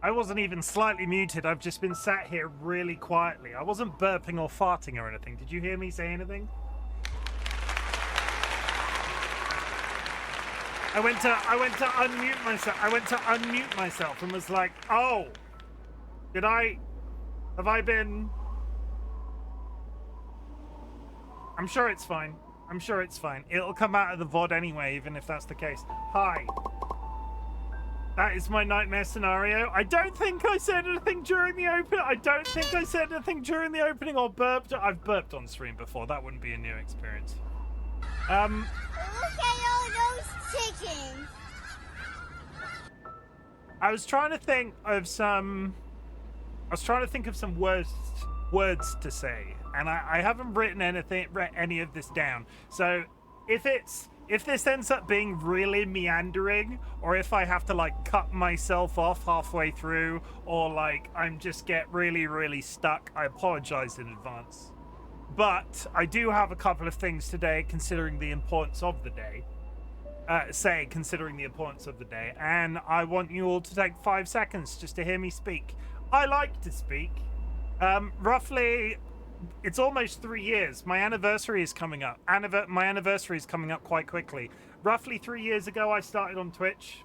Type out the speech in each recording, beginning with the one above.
I wasn't even slightly muted. I've just been sat here really quietly. I wasn't burping or farting or anything. Did you hear me say anything? I went to unmute myself. I went to unmute myself and was like, "Oh, have I been?" I'm sure it's fine. I'm sure it's fine. It'll come out of the VOD anyway, even if that's the case. Hi. That is my nightmare scenario. I don't think I said anything during the open. I don't think I said anything during the opening or burped. I've burped on stream before. That wouldn't be a new experience. Look at all those chickens. I was trying to think of some words to say, and I haven't written any of this down. So if this ends up being really meandering, or if I have to like cut myself off halfway through, or like I'm just get really, really stuck, I apologize in advance. But I do have a couple of things today, considering the importance of the day. Considering the importance of the day, and I want you all to take 5 seconds just to hear me speak. I like to speak. Roughly, it's almost 3 years. My anniversary is coming up. My anniversary is coming up quite quickly. Roughly 3 years ago, I started on Twitch.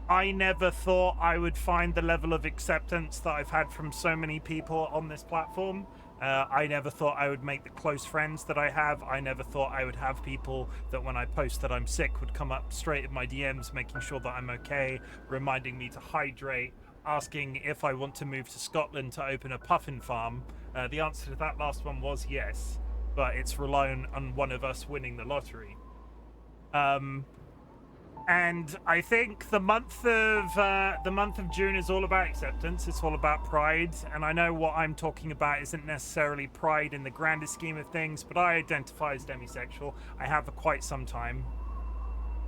I never thought I would find the level of acceptance that I've had from so many people on this platform. I never thought I would make the close friends that I have. I never thought I would have people that when I post that I'm sick would come up straight in my DMs, making sure that I'm okay, reminding me to hydrate, asking if I want to move to Scotland to open a puffin farm. The answer to that last one was yes, but it's relying on one of us winning the lottery. And I think the month of June is all about acceptance. It's all about pride, and I know what I'm talking about isn't necessarily pride in the grander scheme of things, but I identify as demisexual. I have for quite some time,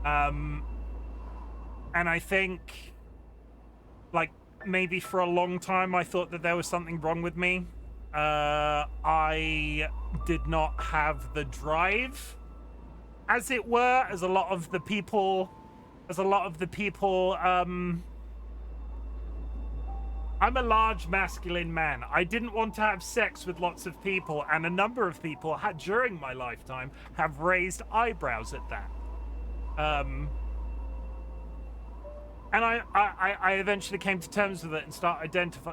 and I think, like, maybe for a long time I thought that there was something wrong with me. I did not have the drive, as it were, as a lot of the people. I'm a large masculine man. I didn't want to have sex with lots of people, and a number of people during my lifetime have raised eyebrows at that. And I eventually came to terms with it and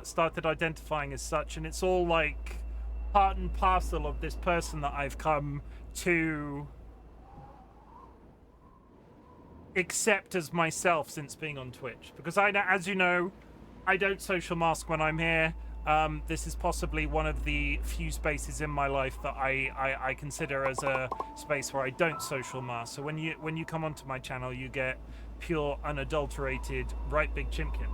started identifying as such, and it's all like part and parcel of this person that I've come to accept as myself since being on Twitch, because as you know, I don't social mask when I'm here. This is possibly one of the few spaces in my life that I consider as a space where I don't social mask. So when you come onto my channel, you get pure, unadulterated, RightBigChimken.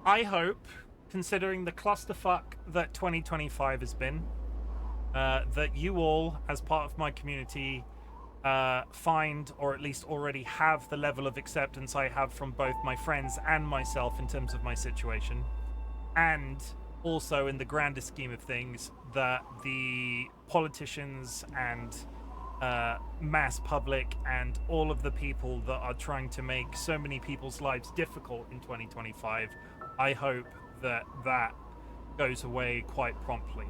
I hope, considering the clusterfuck that 2025 has been, that you all, as part of my community, find, or at least already have, the level of acceptance I have from both my friends and myself in terms of my situation, and also in the grander scheme of things, that the politicians and mass public and all of the people that are trying to make so many people's lives difficult in 2025, I hope that that goes away quite promptly.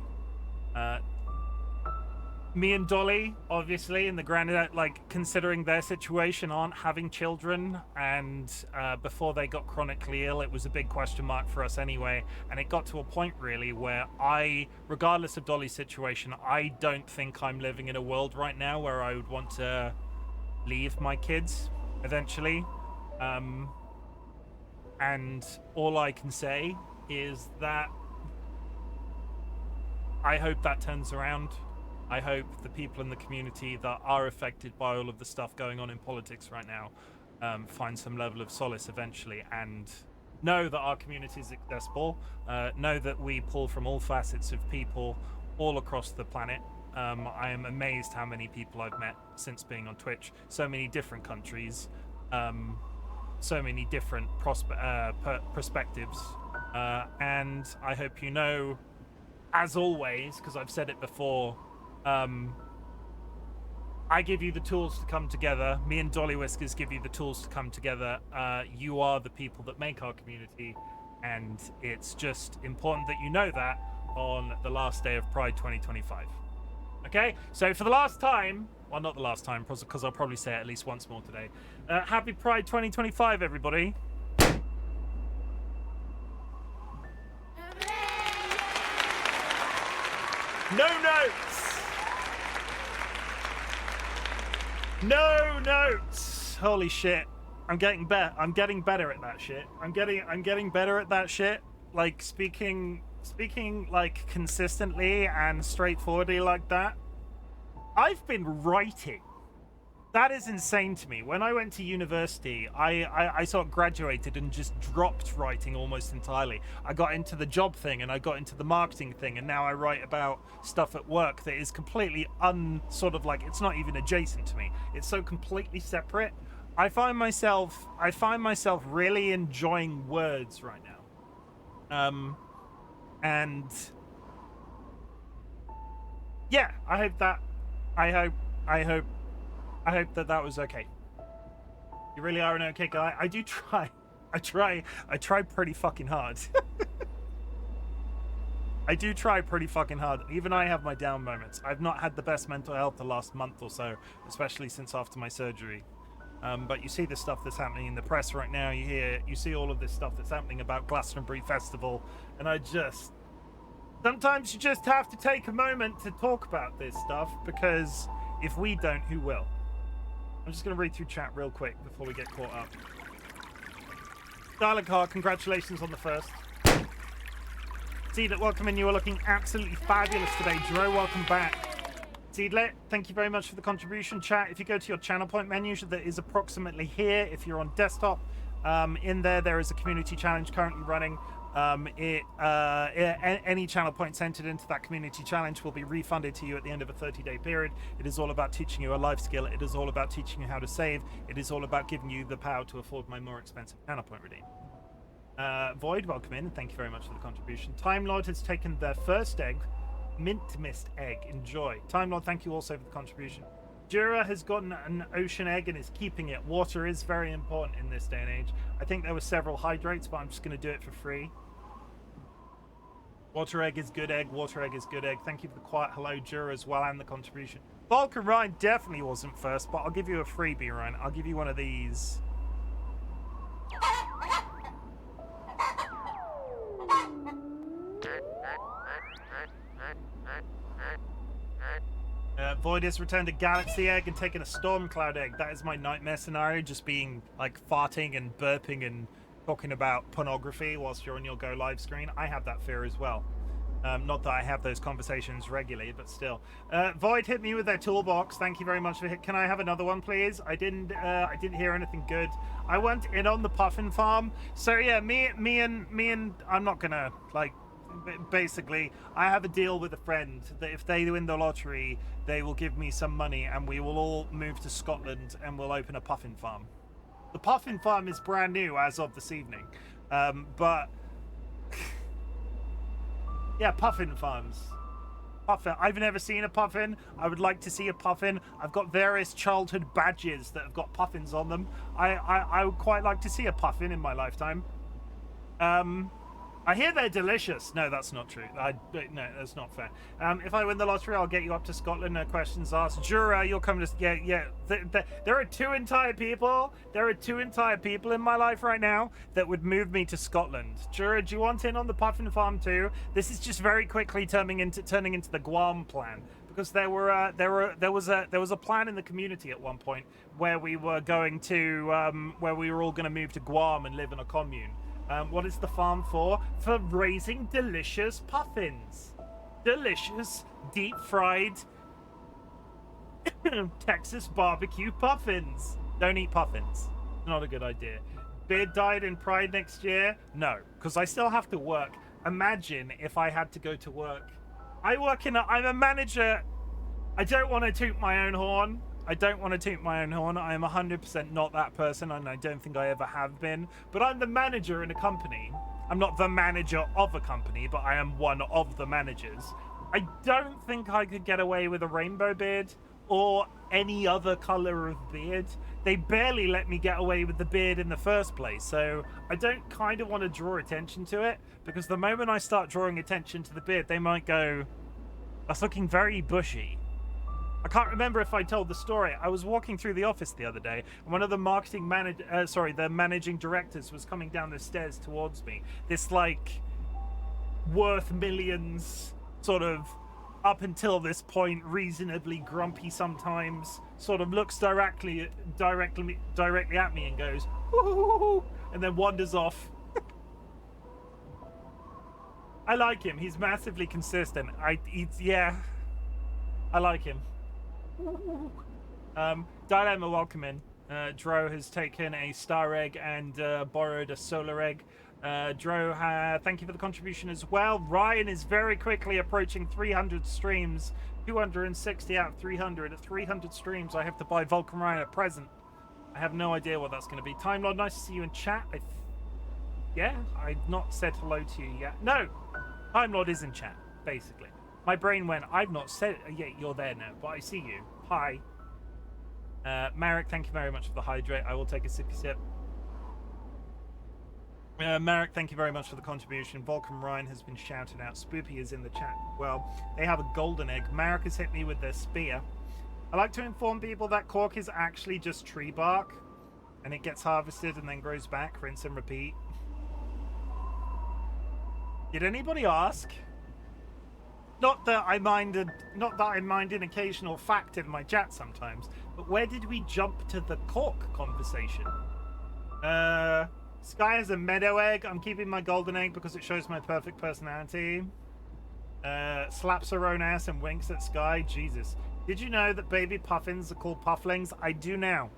Me and Dolly, obviously, in the grand, like, considering their situation, aren't having children, and before they got chronically ill, it was a big question mark for us anyway, and it got to a point, really, where regardless of Dolly's situation, I don't think I'm living in a world right now where I would want to leave my kids, eventually. And all I can say is that I hope that turns around. I hope the people in the community that are affected by all of the stuff going on in politics right now find some level of solace eventually, and know that our community is accessible, know that we pull from all facets of people all across the planet. I am amazed how many people I've met since being on Twitch, so many different countries, so many different perspectives, and I hope you know, as always, because I've said it before, I give you the tools to come together. Me and DollyWhiskers give you the tools to come together. You are the people that make our community, and it's just important that you know that on the last day of Pride 2025. Okay, so for the last time, well, not the last time, because I'll probably say it at least once more today. Happy Pride 2025, everybody. No notes. No notes. Holy shit. I'm getting better. I'm getting better at that shit. I'm getting better at that shit. Like speaking like consistently and straightforwardly like that. I've been writing. That is insane to me. When I went to university, I sort of graduated and just dropped writing almost entirely. I got into the job thing and I got into the marketing thing, and now I write about stuff at work that is completely sort of like, it's not even adjacent to me. It's so completely separate. I find myself really enjoying words right now. And yeah, I hope that was okay. You really are an okay guy. I do try. I try pretty fucking hard. I do try pretty fucking hard. Even I have my down moments. I've not had the best mental health the last month or so, especially since after my surgery. But you see the stuff that's happening in the press right now. You see all of this stuff that's happening about Glastonbury Festival, and sometimes you just have to take a moment to talk about this stuff, because if we don't, who will? I'm just going to read through chat real quick before we get caught up. Dialog, congratulations on the first. Seedlet, welcome in. You are looking absolutely fabulous today. Dro, welcome back. Seedlet, thank you very much for the contribution. Chat, if you go to your channel point menu that is approximately here, if you're on desktop, in there is a community challenge currently running. Any channel points entered into that community challenge will be refunded to you at the end of a 30-day period. It is all about teaching you a life skill. It is all about teaching you how to save. It is all about giving you the power to afford my more expensive channel point redeem. Void, welcome in. Thank you very much for the contribution. Time Lord has taken their first egg. Mint mist egg. Enjoy. Time Lord, thank you also for the contribution. Jura has gotten an ocean egg and is keeping it. Water is very important in this day and age. I think there were several hydrates, but I'm just going to do it for free. Water egg is good egg. Water egg is good egg. Thank you for the quiet hello, Jura, as well, and the contribution. Vulcan Ryan definitely wasn't first, but I'll give you a freebie, Ryan. I'll give you one of these. Void has returned a galaxy egg and taken a storm cloud egg. That is my nightmare scenario, just being like farting and burping and talking about pornography whilst you're on your go live screen. I have that fear as well. Not that I have those conversations regularly, but still. Void hit me with their toolbox. Thank you very much for it. Can I have another one, please? I didn't hear anything good. I went in on the puffin farm. So yeah, me and I'm not gonna like. Basically, I have a deal with a friend that if they win the lottery, they will give me some money and we will all move to Scotland and we'll open a puffin farm. The puffin farm is brand new as of this evening, but yeah, puffin farms. Puffin. I've never seen a puffin. I would like to see a puffin. I've got various childhood badges that have got puffins on them. I would quite like to see a puffin in my lifetime. I hear they're delicious. No, that's not true. No, that's not fair. If I win the lottery, I'll get you up to Scotland. No questions asked. Jura, you'll come to... Yeah. There are two entire people. There are two entire people in my life right now that would move me to Scotland. Jura, do you want in on the puffin farm too? This is just very quickly turning into the Guam plan. Because there was a plan in the community at one point where we were going to... where we were all going to move to Guam and live in a commune. What is the farm for? For raising delicious puffins. Delicious, deep-fried Texas barbecue puffins. Don't eat puffins. Not a good idea. Beard died in Pride next year? No, because I still have to work. Imagine if I had to go to work. I'm a manager. I don't want to toot my own horn. I am 100% not that person, and I don't think I ever have been. But I'm the manager in a company. I'm not the manager of a company, but I am one of the managers. I don't think I could get away with a rainbow beard or any other color of beard. They barely let me get away with the beard in the first place, so I don't kind of want to draw attention to it, because the moment I start drawing attention to the beard, they might go, that's looking very bushy. I can't remember if I told the story. I was walking through the office the other day, and one of the the managing directors was coming down the stairs towards me. This, like, worth millions, sort of, up until this point, reasonably grumpy sometimes, sort of looks directly at me and goes, "Ooh," and then wanders off. I like him. He's massively consistent. Yeah, I like him. Dilemma, welcome in. Dro has taken a star egg and borrowed a solar egg. Dro, thank you for the contribution as well. Ryan is very quickly approaching 300 streams. 260 out of 300. At 300 streams, I have to buy Vulcan Ryan a present. I have no idea what that's going to be. Time Lord, nice to see you in chat. Yeah, I've not said hello to you yet. No, Time Lord is in chat, basically. My brain went, I've not said it. Yeah, you're there now, but I see you. Hi. Marek, thank you very much for the hydrate. I will take a sippy sip. Marek, thank you very much for the contribution. Vulcan Ryan has been shouted out. Spoopy is in the chat. Well, they have a golden egg. Marek has hit me with their spear. I like to inform people that cork is actually just tree bark, and it gets harvested and then grows back. Rinse and repeat. Did anybody ask? Not that I mind an occasional fact in my chat sometimes, but where did we jump to the cork conversation? Sky has a meadow egg. I'm keeping my golden egg because it shows my perfect personality. Slaps her own ass and winks at Sky. Jesus. Did you know that baby puffins are called pufflings? I do now.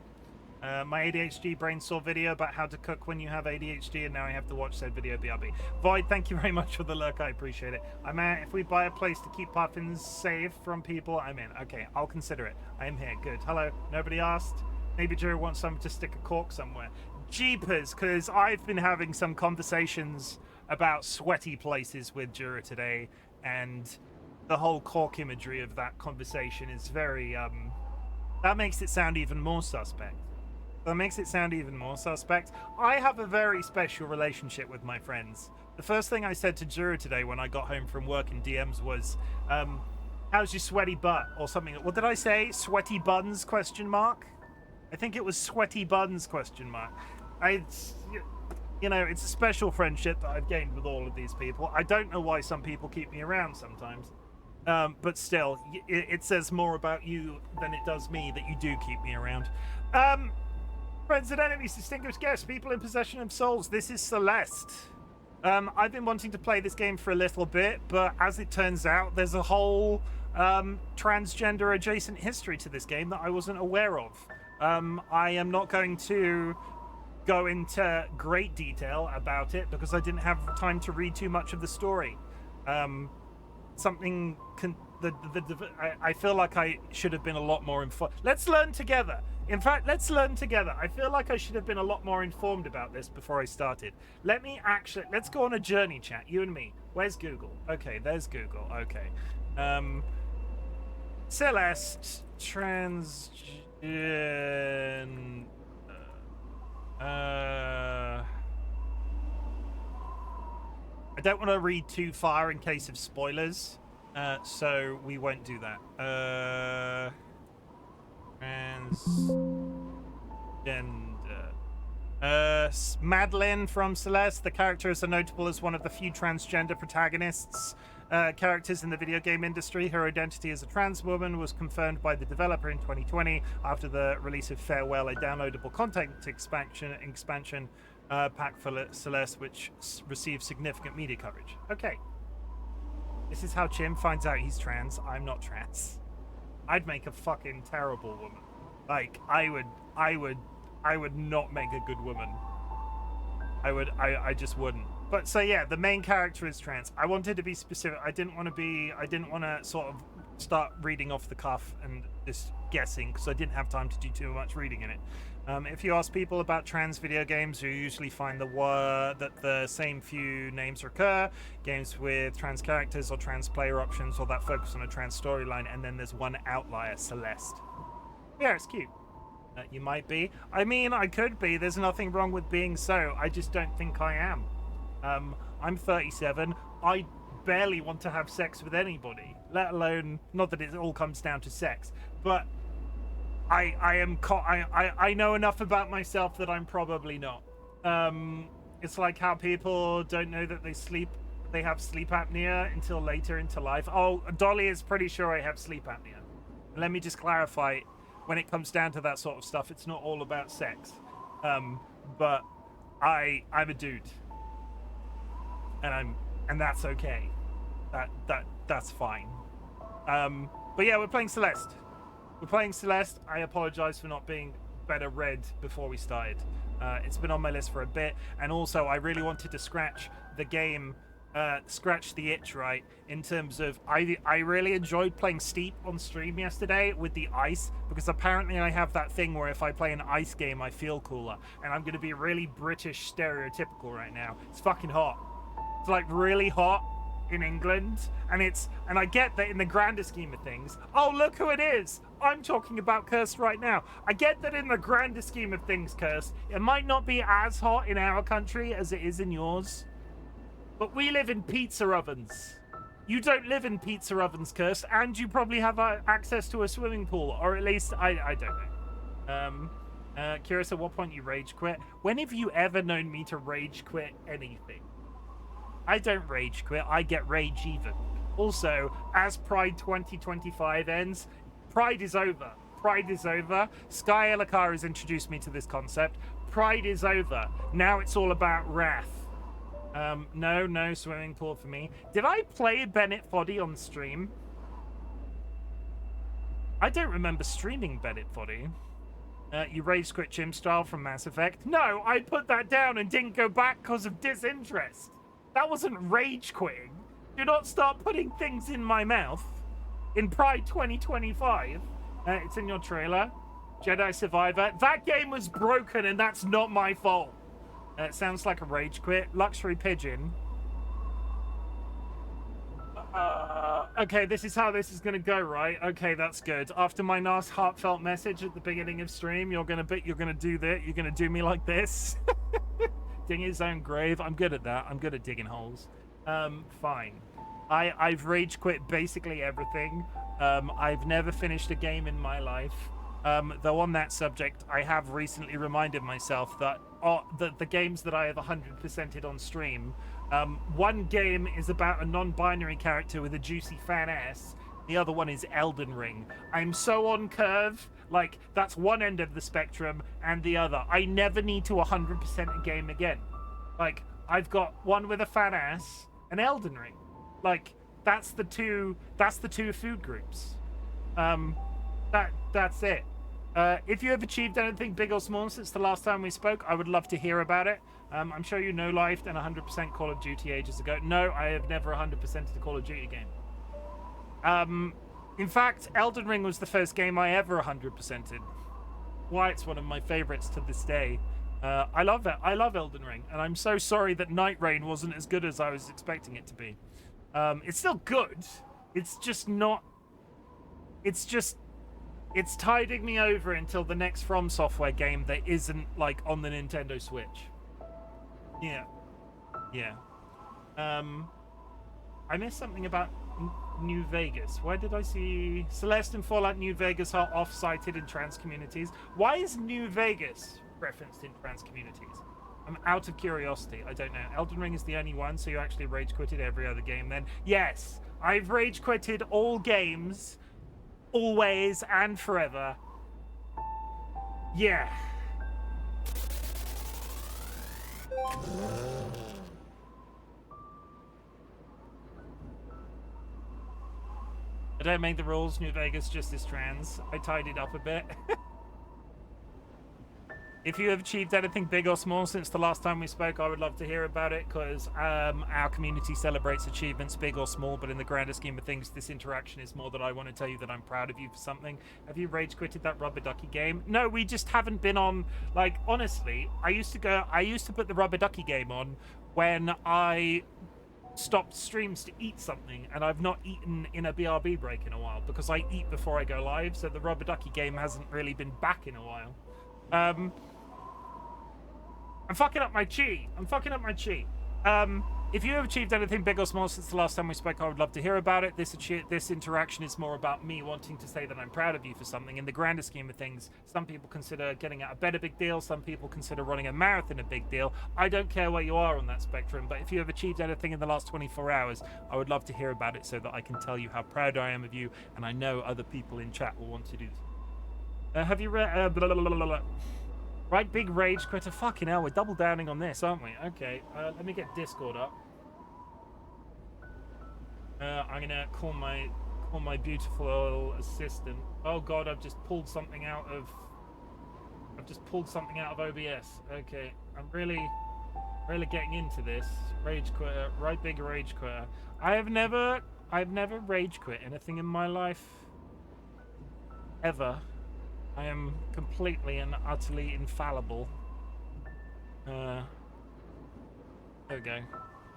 My ADHD brain saw video about how to cook when you have ADHD, and now I have to watch said video. BRB. Void, thank you very much for the lurk. I appreciate it. I'm at, if we buy a place to keep puffins safe from people, I'm in. Okay, I'll consider it. I am here. Good. Hello. Nobody asked. Maybe Drew wants someone to stick a cork somewhere. Jeepers, because I've been having some conversations about sweaty places with Jura today, and the whole cork imagery of that conversation is very, that makes it sound even more suspect. I have a very special relationship with my friends. The first thing I said to Jura today when I got home from work in DMs was, how's your sweaty butt? Or something. What did I say? Sweaty buns, question mark? I think it was sweaty buns, question mark. You know, it's a special friendship that I've gained with all of these people. I don't know why some people keep me around sometimes. But still, it says more about you than it does me that you do keep me around. Friends and enemies, distinguished guests, people in possession of souls, this is Celeste. I've been wanting to play this game for a little bit, but as it turns out, there's a whole transgender adjacent history to this game that I wasn't aware of. I am not going to go into great detail about it because I didn't have time to read too much of the story. I feel like I should have been a lot more informed. Let's learn together. In fact, let's learn together. I feel like I should have been a lot more informed about this before I started. Let's go on a journey chat, you and me. Where's Google? Okay, there's Google. Okay. Celeste, transgen... I don't want to read too far in case of spoilers, so we won't do that. Transgender. Madeline from Celeste. The character is notable as one of the few transgender protagonists characters in the video game industry. Her identity as a trans woman was confirmed by the developer in 2020 after the release of Farewell, a downloadable content expansion pack for Celeste, which received significant media coverage. Okay. This is how Chim finds out he's trans. I'm not trans. I'd make a fucking terrible woman. Like, I would not make a good woman. I just wouldn't. But so yeah, the main character is trans. I wanted to be specific. I didn't want to sort of start reading off the cuff and just guessing because I didn't have time to do too much reading in it. If you ask people about trans video games, you usually find that the same few names recur. Games with trans characters or trans player options or that focus on a trans storyline, and then there's one outlier, Celeste. Yeah, it's cute. You might be. I mean, I could be. There's nothing wrong with being so. I just don't think I am. I'm 37. I barely want to have sex with anybody, let alone, not that it all comes down to sex, but I know enough about myself that I'm probably not. It's like how people don't know that they have sleep apnea until later into life. Oh, Dolly is pretty sure I have sleep apnea. Let me just clarify, when it comes down to that sort of stuff, it's not all about sex. But I'm a dude. And that's okay. That's fine. But yeah, we're playing Celeste. I apologize for not being better read before we started. It's been on my list for a bit, and also I really wanted to scratch the itch, right? In terms of, I really enjoyed playing Steep on stream yesterday with the ice, because apparently I have that thing where if I play an ice game, I feel cooler, and I'm going to be really British stereotypical right now. It's fucking hot. It's like really hot in England, and I get that in the grander scheme of things. Oh, look who it is! I'm talking about Cursed right now. I get that in the grander scheme of things, Cursed, it might not be as hot in our country as it is in yours, but we live in pizza ovens. You don't live in pizza ovens, Cursed, and you probably have access to a swimming pool, or at least I don't know. Curious at what point you rage quit. When have you ever known me to rage quit anything? I don't rage quit, I get rage even. Also, as Pride 2025 ends, Pride is over. Pride is over. Sky Elakar has introduced me to this concept. Pride is over. Now it's all about wrath. No swimming pool for me. Did I play Bennett Foddy on stream? I don't remember streaming Bennett Foddy. You rage quit Chim style from Mass Effect? No, I put that down and didn't go back because of disinterest. That wasn't rage quitting. Do not start putting things in my mouth. In Pride 2025, it's in your trailer. Jedi Survivor. That game was broken and that's not my fault. It sounds like a rage quit. Luxury Pigeon. Okay, this is how this is going to go, right? Okay, that's good. After my nice heartfelt message at the beginning of stream, you're going to do that. You're going to do me like this. Digging his own grave. I'm good at that. I'm good at digging holes. Fine. I've rage quit basically everything. I've never finished a game in my life. Though on that subject, I have recently reminded myself that the games that I have 100%ed on stream, one game is about a non-binary character with a juicy fan ass. The other one is Elden Ring. I'm so on curve. Like, that's one end of the spectrum and the other. I never need to 100% a game again. Like, I've got one with a fan ass and Elden Ring. Like, that's the two food groups. That's it. If you have achieved anything big or small since the last time we spoke, I would love to hear about it. I'm sure you no-lifed and 100% Call of Duty ages ago. No, I have never 100%ed a Call of Duty game. In fact, Elden Ring was the first game I ever 100%ed. Why it's one of my favorites to this day. I love it. I love Elden Ring, and I'm so sorry that Night Rain wasn't as good as I was expecting it to be. It's still good. It's just not... It's tiding me over until the next From Software game that isn't, like, on the Nintendo Switch. Yeah. I missed something about New Vegas. Why did I see Celeste and Fallout New Vegas are off-cited in trans communities? Why is New Vegas referenced in trans communities? I'm out of curiosity. I don't know. Elden Ring is the only one, so you actually rage quitted every other game then? Yes, I've rage quitted all games, always and forever. Yeah. I don't make the rules, New Vegas just is trans. I tidied up a bit. If you have achieved anything big or small since the last time we spoke, I would love to hear about it, because our community celebrates achievements, big or small, but in the grander scheme of things, this interaction is more that I want to tell you that I'm proud of you for something. Have you rage quitted that rubber ducky game? No, we just haven't been on, like, honestly, I used to put the rubber ducky game on when I stopped streams to eat something, and I've not eaten in a BRB break in a while, because I eat before I go live, so the rubber ducky game hasn't really been back in a while. I'm fucking up my chi. If you have achieved anything big or small since the last time we spoke, I would love to hear about it. This interaction is more about me wanting to say that I'm proud of you for something. In the grander scheme of things, some people consider getting out of bed a big deal. Some people consider running a marathon a big deal. I don't care where you are on that spectrum, but if you have achieved anything in the last 24 hours, I would love to hear about it so that I can tell you how proud I am of you, and I know other people in chat will want to do this. Have you read... Right, big rage quitter. Fucking hell, we're double downing on this, aren't we? Okay, let me get Discord up. I'm gonna call my beautiful assistant. Oh god, I've just pulled something out of OBS. Okay, I'm really getting into this. Rage quitter, right, big rage quitter. I've never rage quit anything in my life. Ever. I am completely and utterly infallible. There we go.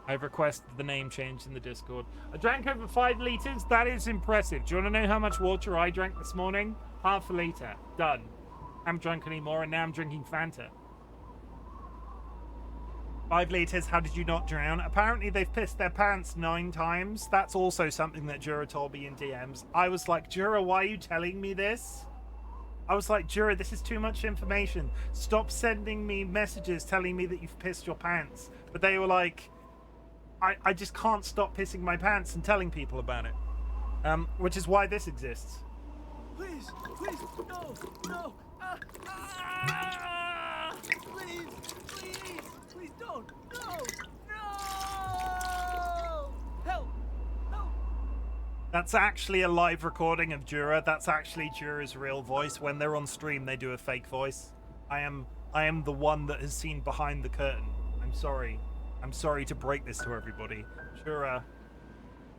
I've requested the name change in the Discord. I drank over 5 liters. That is impressive. Do you want to know how much water I drank this morning? Half a liter. Done. I haven't drunk anymore, and now I'm drinking Fanta. 5 liters. How did you not drown? Apparently they've pissed their pants 9 times. That's also something that Jura told me in DMs. I was like, Jura, why are you telling me this? I was like, Jura, this is too much information. Stop sending me messages telling me that you've pissed your pants. But they were like, I just can't stop pissing my pants and telling people about it. Which is why this exists. Please, no. Please don't. No. Help. That's actually a live recording of Jura. That's actually Jura's real voice. When they're on stream, they do a fake voice. I am the one that has seen behind the curtain. I'm sorry. I'm sorry to break this to everybody. Jura,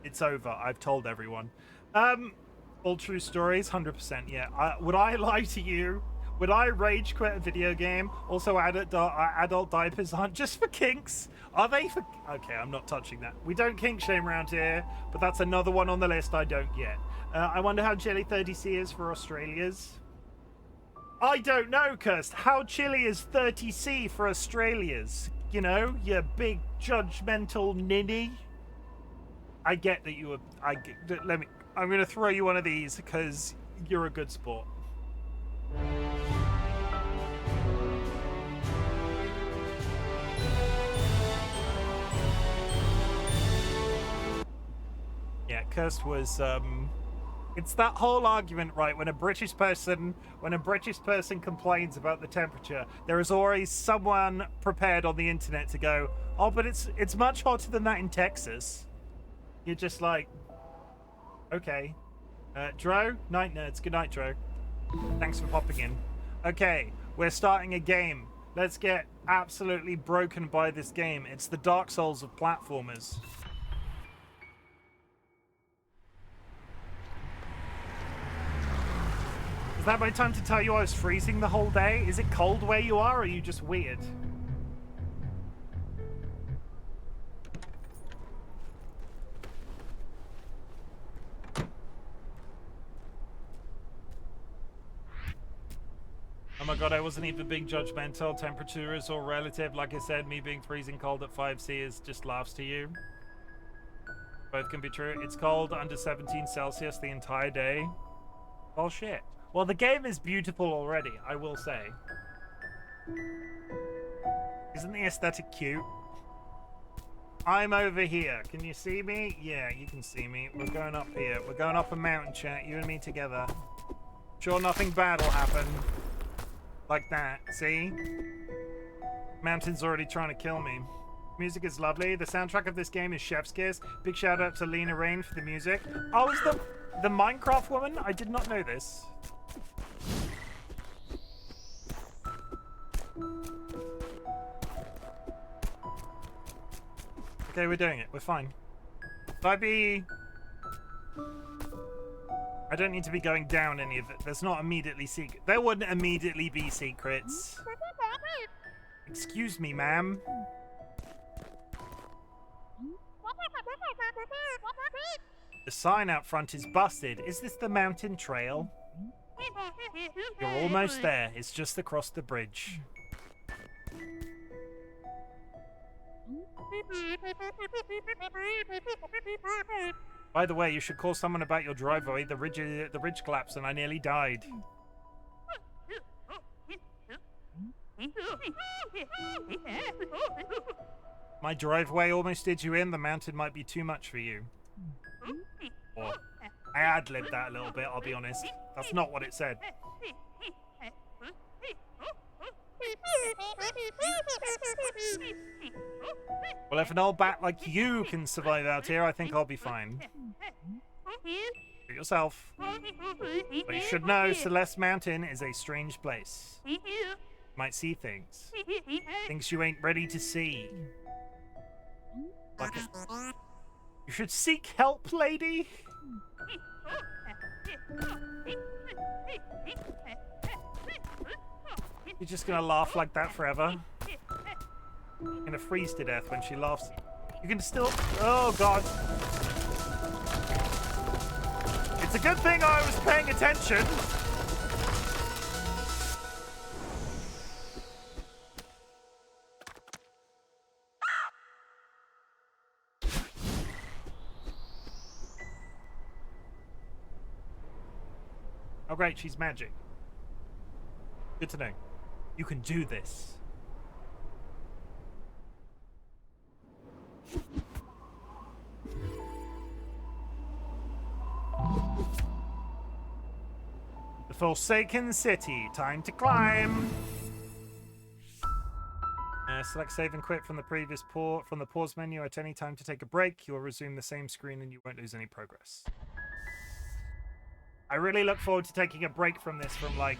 it's over. I've told everyone. All true stories, 100%. Yeah. Would I lie to you? Would I rage quit a video game? Also, adult diapers aren't just for kinks. Are they for... Okay, I'm not touching that. We don't kink shame around here, but that's another one on the list I don't get. I wonder how chilly 30C is for Australia's. I don't know, Kirst. How chilly is 30C for Australia's? You know, you big judgmental ninny. I get that you were... I'm going to throw you one of these because you're a good sport. Yeah, Kirst was, it's that whole argument, right? When a British person complains about the temperature, there is always someone prepared on the internet to go, oh, but it's much hotter than that in Texas. You're just like, okay. Dro, night nerds. Good night, Dro. Thanks for popping in. Okay, we're starting a game. Let's get absolutely broken by this game. It's the Dark Souls of platformers. Is that my time to tell you I was freezing the whole day? Is it cold where you are, or are you just weird? Oh my god, I wasn't even being judgmental. Temperature is all relative. Like I said, me being freezing cold at 5C is just laughs to you. Both can be true. It's cold under 17 Celsius the entire day. Well, shit. Well, the game is beautiful already, I will say. Isn't the aesthetic cute? I'm over here. Can you see me? Yeah, you can see me. We're going up here. We're going up a mountain, chat. You and me together. Sure, nothing bad will happen. Like that, see? Mountain's already trying to kill me. Music is lovely. The soundtrack of this game is Chef's Kiss. Big shout out to Lena Rain for the music. Oh, is the Minecraft woman? I did not know this. Okay, we're doing it. We're fine. If I be... I don't need to be going down any of it. There's not immediately secret. There wouldn't immediately be secrets. Excuse me, ma'am. The sign out front is busted. Is this the mountain trail? You're almost there. It's just across the bridge. By the way, you should call someone about your driveway. The ridge collapsed and I nearly died. My driveway almost did you in. The mountain might be too much for you. Or, I ad-libbed that a little bit, I'll be honest. That's not what it said. Well, if an old bat like you can survive out here, I think I'll be fine. For yourself. But you should know, Celeste Mountain is a strange place. You might see things. Things you ain't ready to see. Like you should seek help, lady. You're just gonna laugh like that forever. You're gonna freeze to death when she laughs. You can still... Oh, God. It's a good thing I was paying attention. Oh, great, she's magic. Good to know. You can do this. The Forsaken City. Time to climb. Select save and quit from the previous from the pause menu at any time to take a break. You'll resume the same screen and you won't lose any progress. I really look forward to taking a break from this from, like,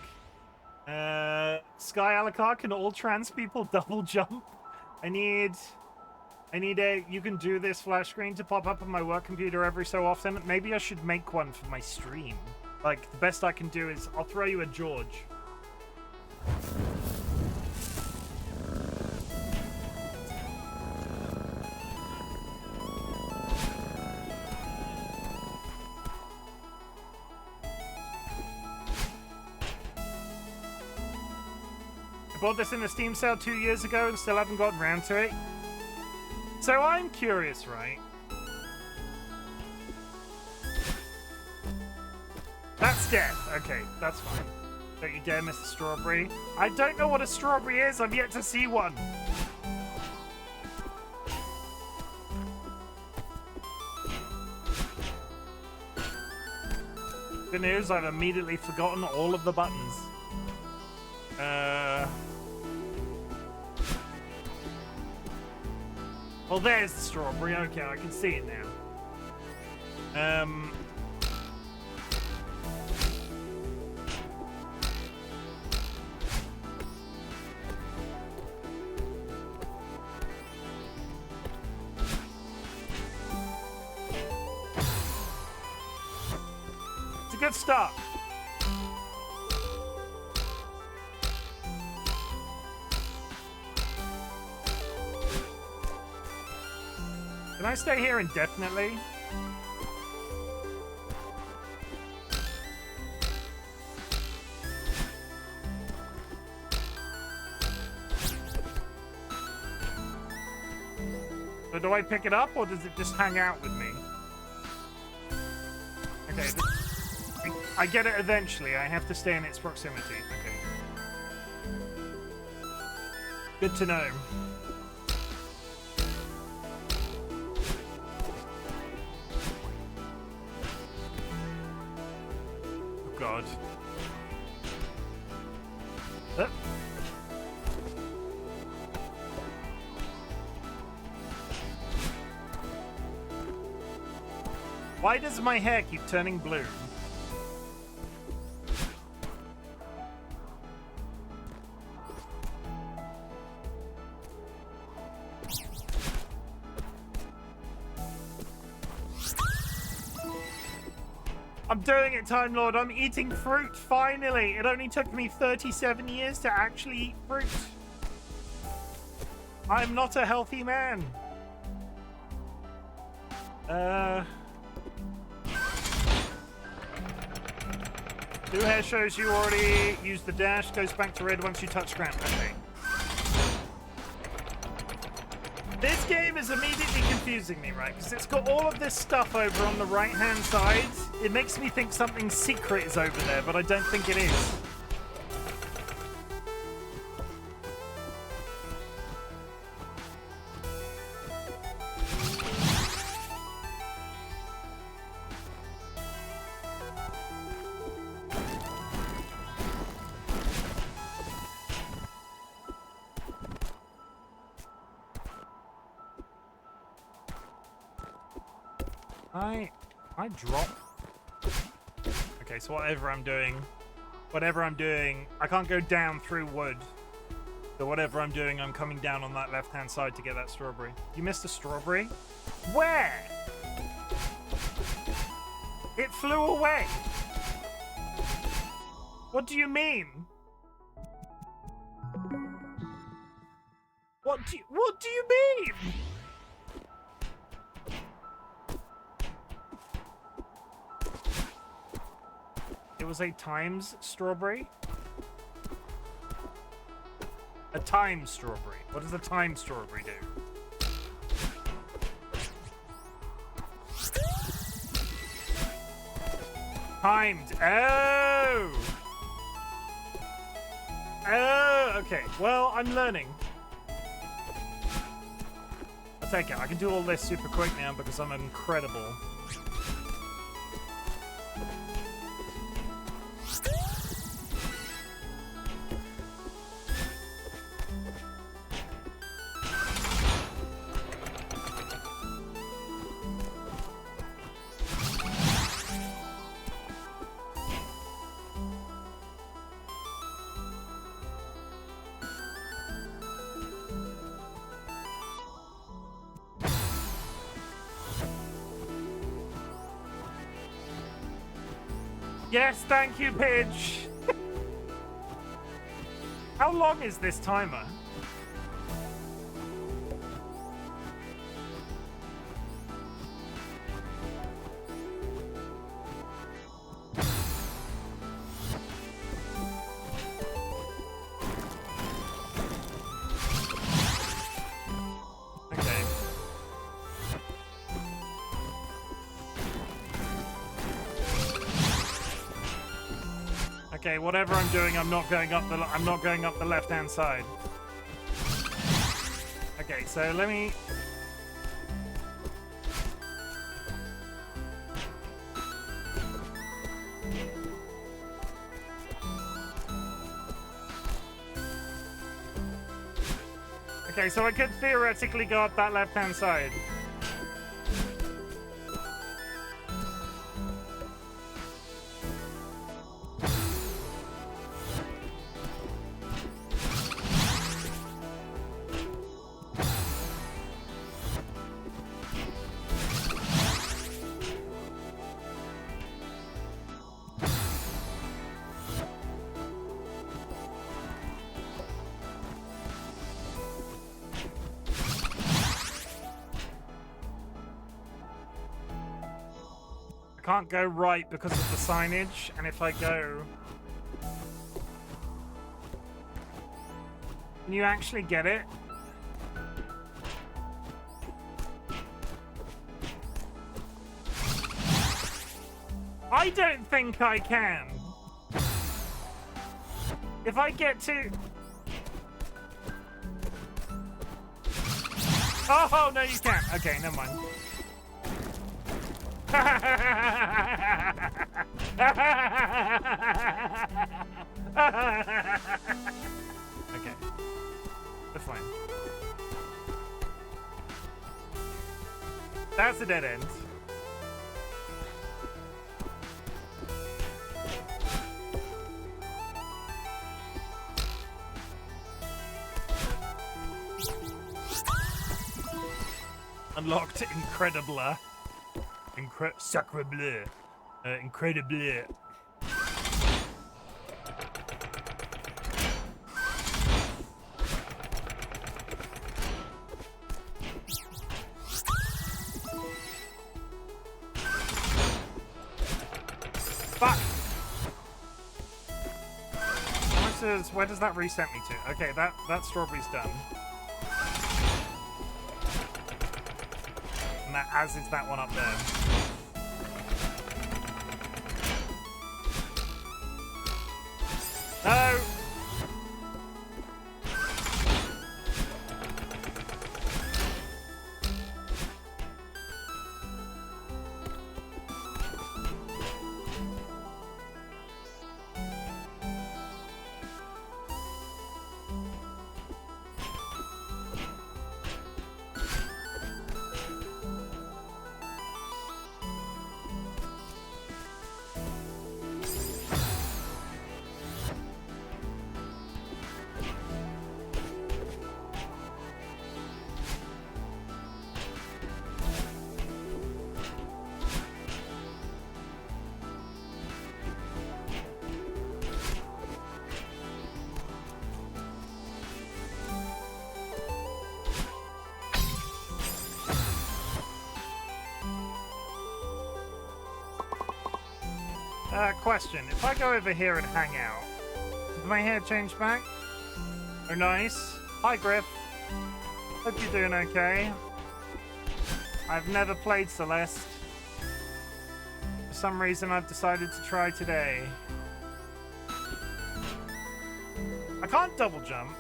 Sky Alucard, can all trans people double jump? I need a you can do this flash screen to pop up on my work computer every so often. Maybe I should make one for my stream. Like, the best I can do is I'll throw you a George. I bought this in the Steam sale 2 years ago and still haven't gotten around to it. So I'm curious, right? That's death. Okay, that's fine. Don't you dare miss a strawberry. I don't know what a strawberry is. I've yet to see one. Good news, I've immediately forgotten all of the buttons. Well, there's the strawberry. Okay, I can see it now. It's a good start. Can I stay here indefinitely? So do I pick it up or does it just hang out with me? Okay, I get it eventually. I have to stay in its proximity. Okay. Good to know. God. Why does my hair keep turning blue? I'm doing it, Time Lord. I'm eating fruit, finally. It only took me 37 years to actually eat fruit. I'm not a healthy man. Do hair shows you already use the dash. Goes back to red once you touch ground. Okay. This game is immediately confusing me, right? Because it's got all of this stuff over on the right-hand side. It makes me think something secret is over there, but I don't think it is. I drop. Okay, so whatever I'm doing, I can't go down through wood. So whatever I'm doing, I'm coming down on that left-hand side to get that strawberry. You missed a strawberry? Where? It flew away. What do you mean? What do you mean? It was a Times strawberry? A Times strawberry. What does a Times strawberry do? Timed. Oh! Oh, okay. Well, I'm learning. I'll take it. I can do all this super quick now because I'm incredible. Yes, thank you, Pidge. How long is this timer? Okay, whatever I'm doing, I'm not going up the left-hand side. Okay, so let me. Okay, so I could theoretically go up that left-hand side. Can't go right because of the signage, and if I go... Can you actually get it? I don't think I can. If I get to... Oh, no, you can't. Okay, never mind. Okay, that's fine. That's a dead end. Unlocked Incredibler. Sacre bleu. Incredibly. Fuck! Where does that reset me to? Okay, that strawberry's done. And that, as is that one up there. No! Question. If I go over here and hang out, does my hair change back? Oh, nice. Hi, Griff. Hope you're doing okay. I've never played Celeste. For some reason, I've decided to try today. I can't double jump.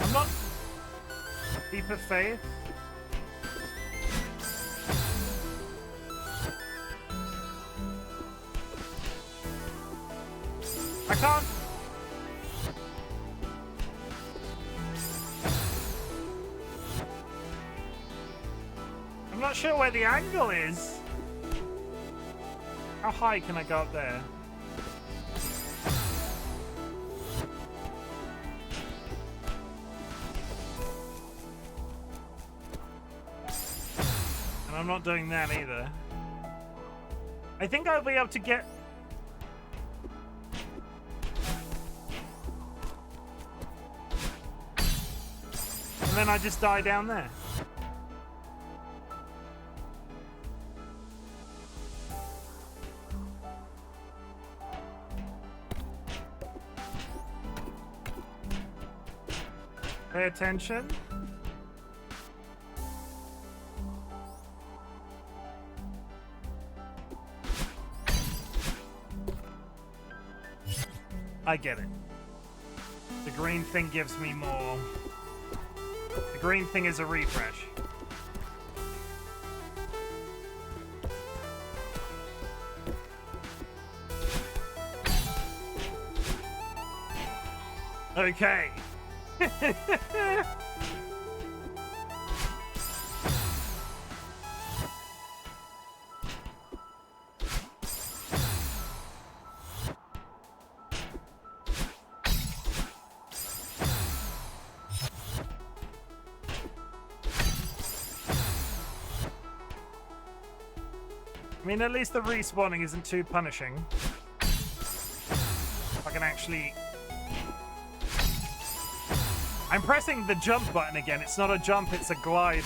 I'm not... Deep of faith. I can't. I'm not sure where the angle is. How high can I go up there? And I'm not doing that either. I think I'll be able to get... And then I just die down there. Pay attention. I get it. The green thing gives me more. The green thing is a refresh. Okay. I mean, at least the respawning isn't too punishing. I can actually... I'm pressing the jump button again. It's not a jump, it's a glide.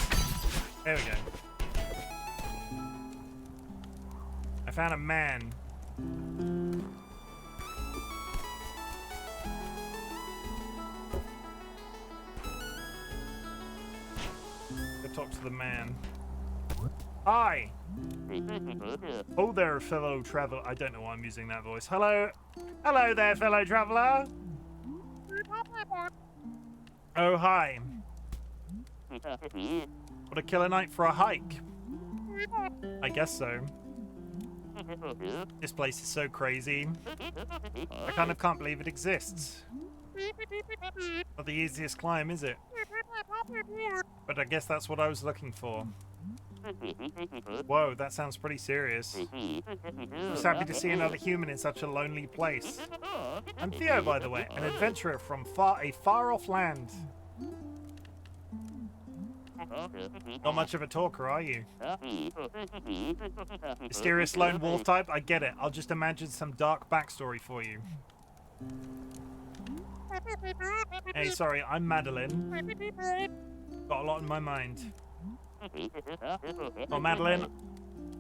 There we go. I found a man. Go talk to the man. Hi! Oh there, fellow traveler. I don't know why I'm using that voice. Hello. Hello there, fellow traveler. Oh, hi. What a killer night for a hike. I guess so. This place is so crazy. I kind of can't believe it exists. Not the easiest climb, is it? But I guess that's what I was looking for. Whoa, that sounds pretty serious. I'm just happy to see another human in such a lonely place. I'm Theo, by the way, an adventurer from a far-off land. Not much of a talker, are you? Mysterious lone wolf type? I get it. I'll just imagine some dark backstory for you. Hey, sorry, I'm Madeline. Got a lot in my mind. Well, Madeline,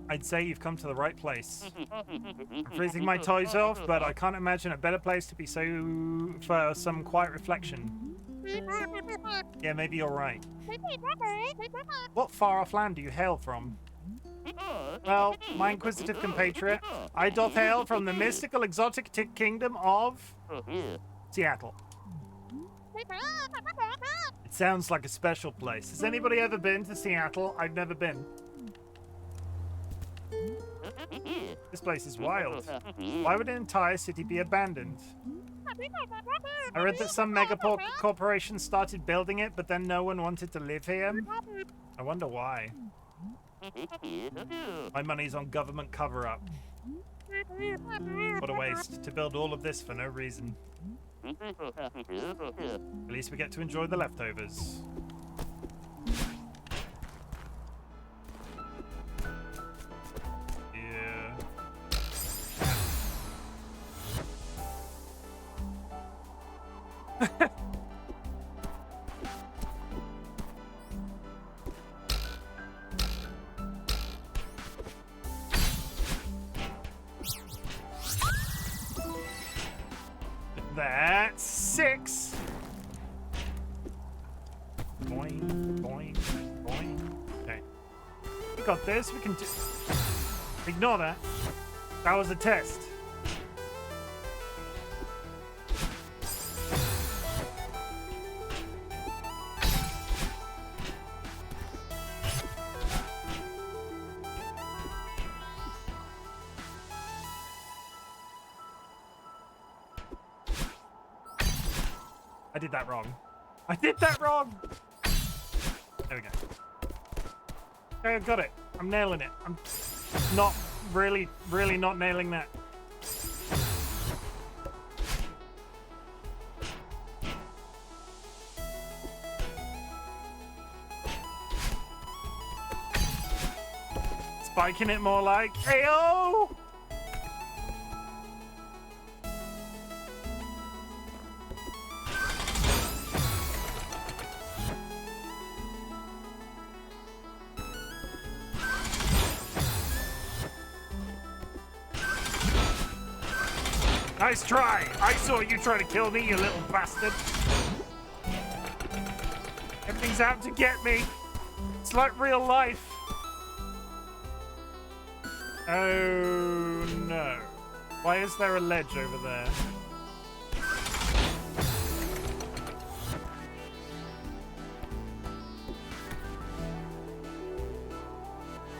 I'd say you've come to the right place. I'm freezing my toes off, but I can't imagine a better place to be for some quiet reflection. Yeah, maybe you're right. What far-off land do you hail from? Well, my inquisitive compatriot, I doth hail from the mystical exotic kingdom of Seattle. It sounds like a special place. Has anybody ever been to Seattle? I've never been. This place is wild. Why would an entire city be abandoned? I read that some mega corporations started building it, but then no one wanted to live here. I wonder why. My money's on government cover-up. What a waste, to build all of this for no reason. At least we get to enjoy the leftovers. Yeah. That's 6. Boing, boing, boing. Okay. We got this. We can do... Ignore that. That was a test. I did that wrong. I did that wrong! There we go. Okay, I got it. I'm nailing it. I'm not really not nailing that. Spiking it more like, Ayo! Nice try! I saw you try to kill me, you little bastard! Everything's out to get me! It's like real life! Oh no. Why is there a ledge over there?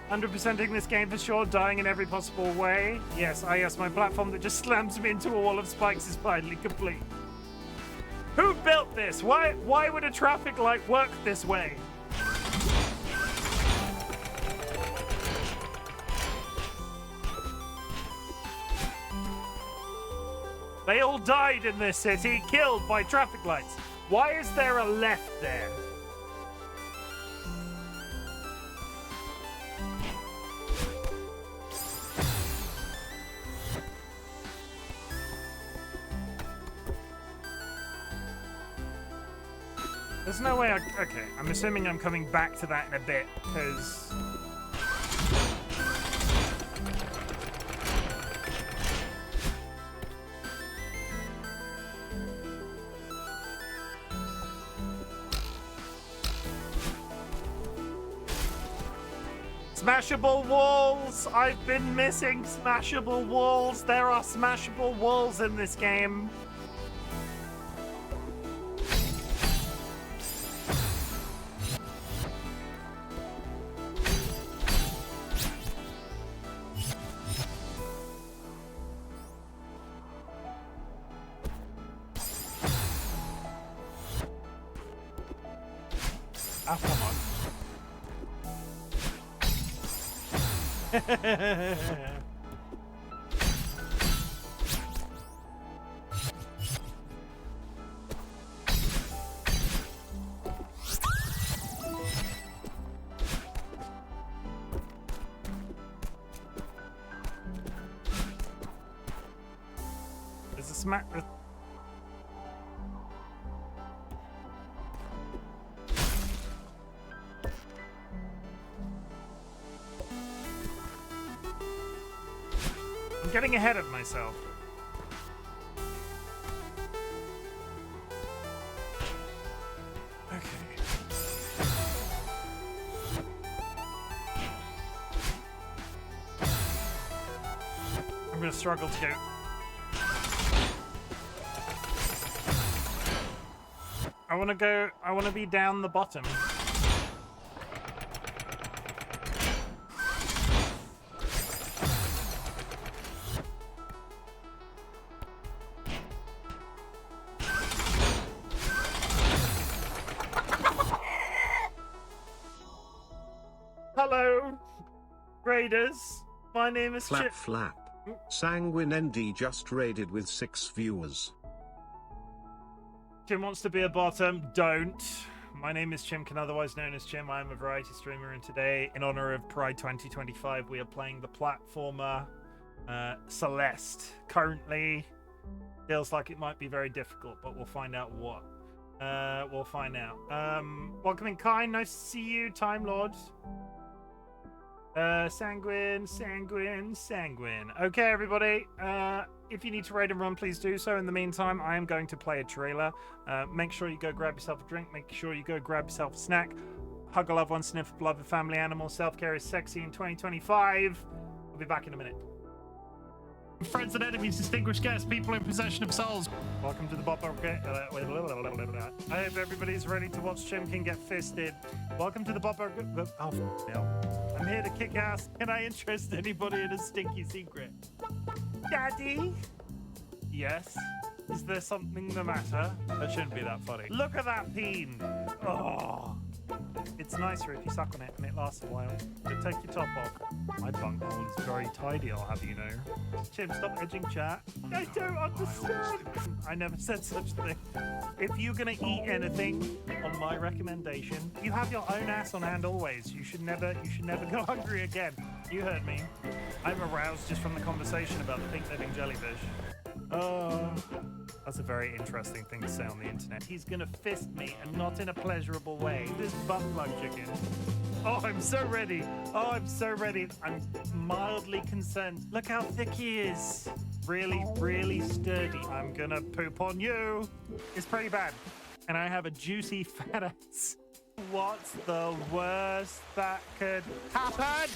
100%ing this game for sure, dying in every possible way. Yes, my platform that just slams me into a wall of spikes is finally complete. Who built this? Why would a traffic light work this way? They all died in this city, killed by traffic lights. Why is there a left there? There's no way okay, I'm assuming I'm coming back to that in a bit, because... Smashable walls! I've been missing smashable walls! There are smashable walls in this game! Oh, come on. There's a smack. I'm getting ahead of myself. Okay. I'm gonna struggle to go. I wanna be down the bottom. Hello, raiders. My name is Chim. Flap flap. Sanguine ND just raided with 6 viewers. Chim wants to be a bottom. Don't. My name is Chimken, otherwise known as Chim. I am a variety streamer, and today, in honor of Pride 2025, we are playing the platformer Celeste. Currently, feels like it might be very difficult, but we'll find out what. We'll find out. Welcoming Kind, nice to see you, Time Lord. Sanguine. Okay, everybody. If you need to raid and run, please do so. In the meantime, I am going to play a trailer. Make sure you go grab yourself a drink. Make sure you go grab yourself a snack. Hug a loved one, sniff a beloved family animal. Self-care is sexy in 2025. I'll be back in a minute. Friends and enemies, distinguished guests, people in possession of souls. Welcome to the Bop. I hope everybody's ready to watch Chimken get fisted. Welcome to the Bop. Oh, no. I'm here to kick ass. Can I interest anybody in a stinky secret? Daddy? Yes? Is there something the matter? That shouldn't be that funny. Look at that peen. Oh. It's nicer if you suck on it and it lasts a while. But take your top off. My bunghole is very tidy, I'll have you know. Chim, stop edging chat. I don't understand. I never said such a thing. If you're gonna eat anything on my recommendation, you have your own ass on hand always. You should never go hungry again. You heard me. I'm aroused just from the conversation about the pink living jellyfish. Oh, that's a very interesting thing to say on the internet. He's gonna fist me, and not in a pleasurable way. This butt plug chicken. Oh, I'm so ready. Oh, I'm so ready. I'm mildly concerned. Look how thick he is. Really, really sturdy. I'm gonna poop on you. It's pretty bad. And I have a juicy fat ass. What's the worst that could happen?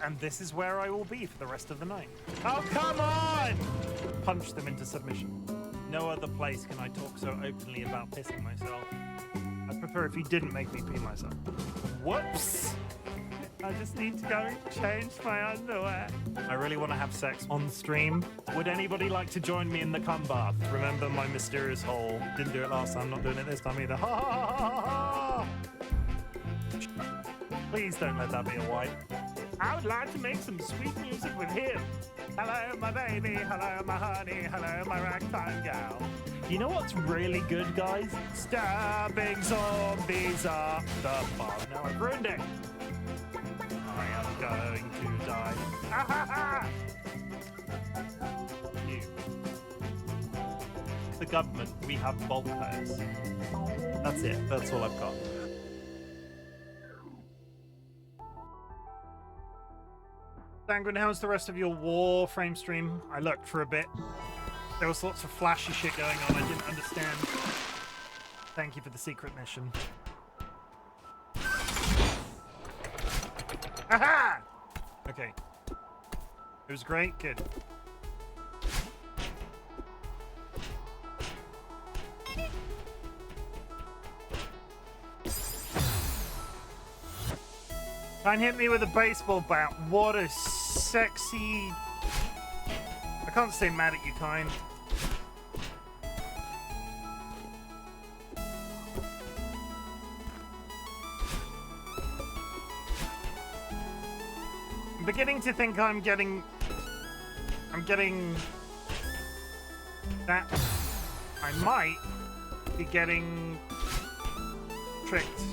And this is where I will be for the rest of the night. Oh, come on! Punch them into submission. No other place can I talk so openly about pissing myself. I'd prefer if you didn't make me pee myself. Whoops! I just need to go change my underwear. I really want to have sex on stream. Would anybody like to join me in the cum bath? Remember my mysterious hole. Didn't do it last time, not doing it this time either. Ha ha ha ha ha! Please don't let that be a wipe. I would like to make some sweet music with him. Hello, my baby. Hello, my honey. Hello, my ragtime gal. You know what's really good, guys? Stabbing zombies up the bar. No, I've ruined it. I am going to die. Ah, ha, ha. You. The government, we have bulkheads. That's it. That's all I've got. Sanguine, how's the rest of your Warframe stream? I looked for a bit. There was lots of flashy shit going on. I didn't understand. Thank you for the secret mission. Aha! Okay. It was great. Good. Try and hit me with a baseball bat. What a sexy... I can't stay mad at you, Kind. I'm beginning to think I'm getting that I might be getting tricked.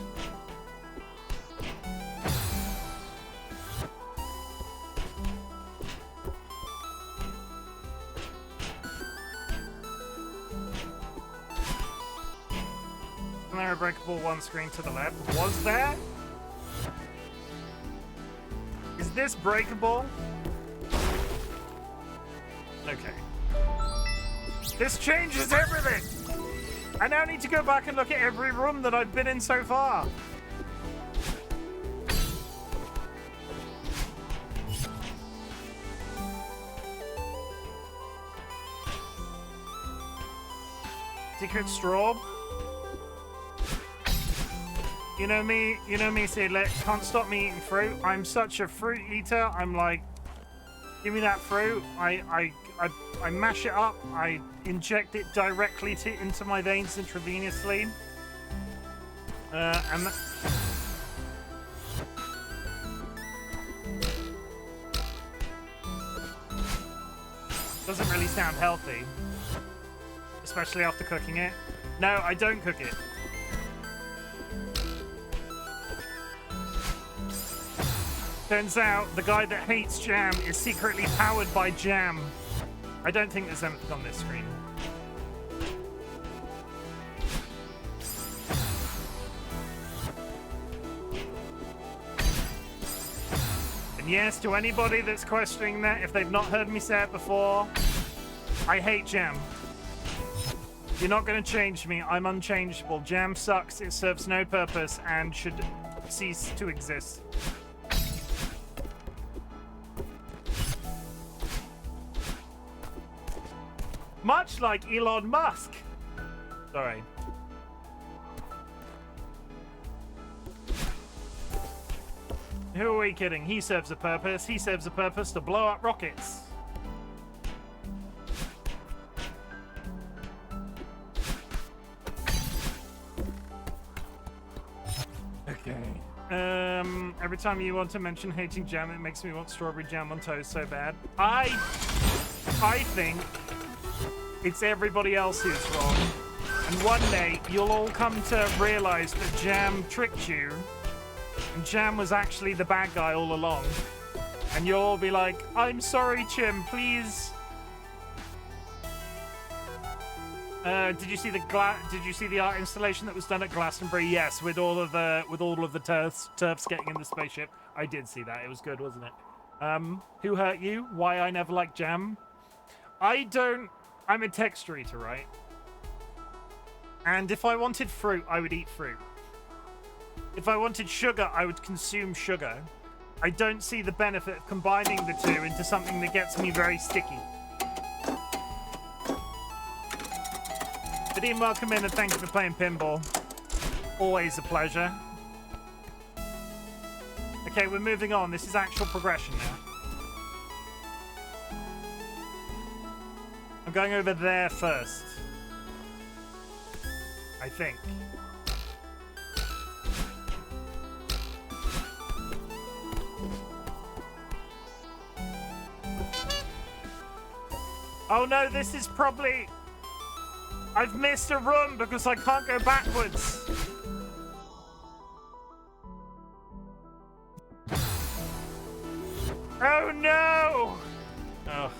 there a breakable one screen to the left? Was there? Is this breakable? Okay. This changes everything! I now need to go back and look at every room that I've been in so far. Secret straw. You know me, Celeste. Can't stop me eating fruit. I'm such a fruit eater. I'm like, give me that fruit. I mash it up. I inject it directly into my veins intravenously. And doesn't really sound healthy. Especially after cooking it. No, I don't cook it. Turns out the guy that hates jam is secretly powered by jam. I don't think there's anything on this screen. And yes, to anybody that's questioning that, if they've not heard me say it before, I hate jam. You're not going to change me. I'm unchangeable. Jam sucks. It serves no purpose and should cease to exist. Much like Elon Musk. Sorry. Who are we kidding? He serves a purpose. He serves a purpose to blow up rockets. Every time you want to mention hating jam, it makes me want strawberry jam on toast so bad. I think it's everybody else who's wrong. And one day, you'll all come to realize that jam tricked you. And jam was actually the bad guy all along. And you'll all be like, I'm sorry, Chim, please. Did you see the art installation that was done at Glastonbury? Yes, with all of the turfs getting in the spaceship. I did see that. It was good, wasn't it? Who hurt you? Why I never liked jam? I'm a texture eater, right? And if I wanted fruit, I would eat fruit. If I wanted sugar, I would consume sugar. I don't see the benefit of combining the two into something that gets me very sticky. But Ian, welcome in and thank you for playing pinball. Always a pleasure. Okay, we're moving on. This is actual progression now. I'm going over there first. I think. Oh no, this is probably... I've missed a room because I can't go backwards. Oh no! Oh.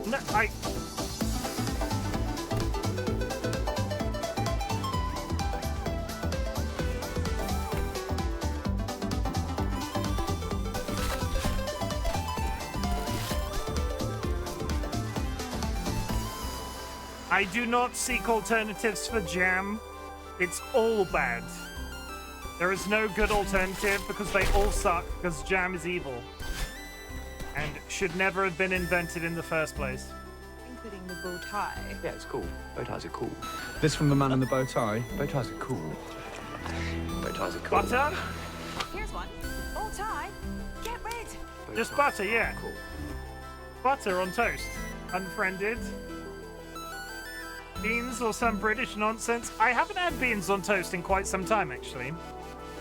No, I do not seek alternatives for jam. It's all bad. There is no good alternative because they all suck because jam is evil. And should never have been invented in the first place. Including the bow tie. Yeah, it's cool. Bow ties are cool. This from the man in the bow tie. Bow ties are cool. Bow ties are cool. Butter? Here's one. Bow tie. Get rid. Bow Just ties butter, are yeah. Cool. Butter on toast. Unfriended. Beans or some British nonsense. I haven't had beans on toast in quite some time, actually.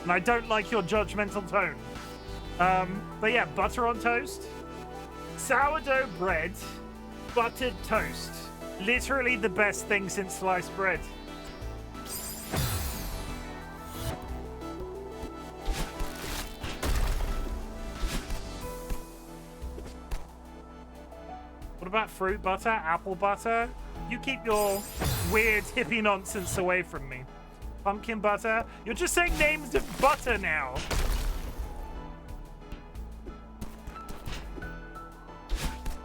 And I don't like your judgmental tone. But yeah, butter on toast. Sourdough bread. Buttered toast. Literally the best thing since sliced bread. about fruit butter, apple butter? You keep your weird hippie nonsense away from me. Pumpkin butter? You're just saying names of butter now.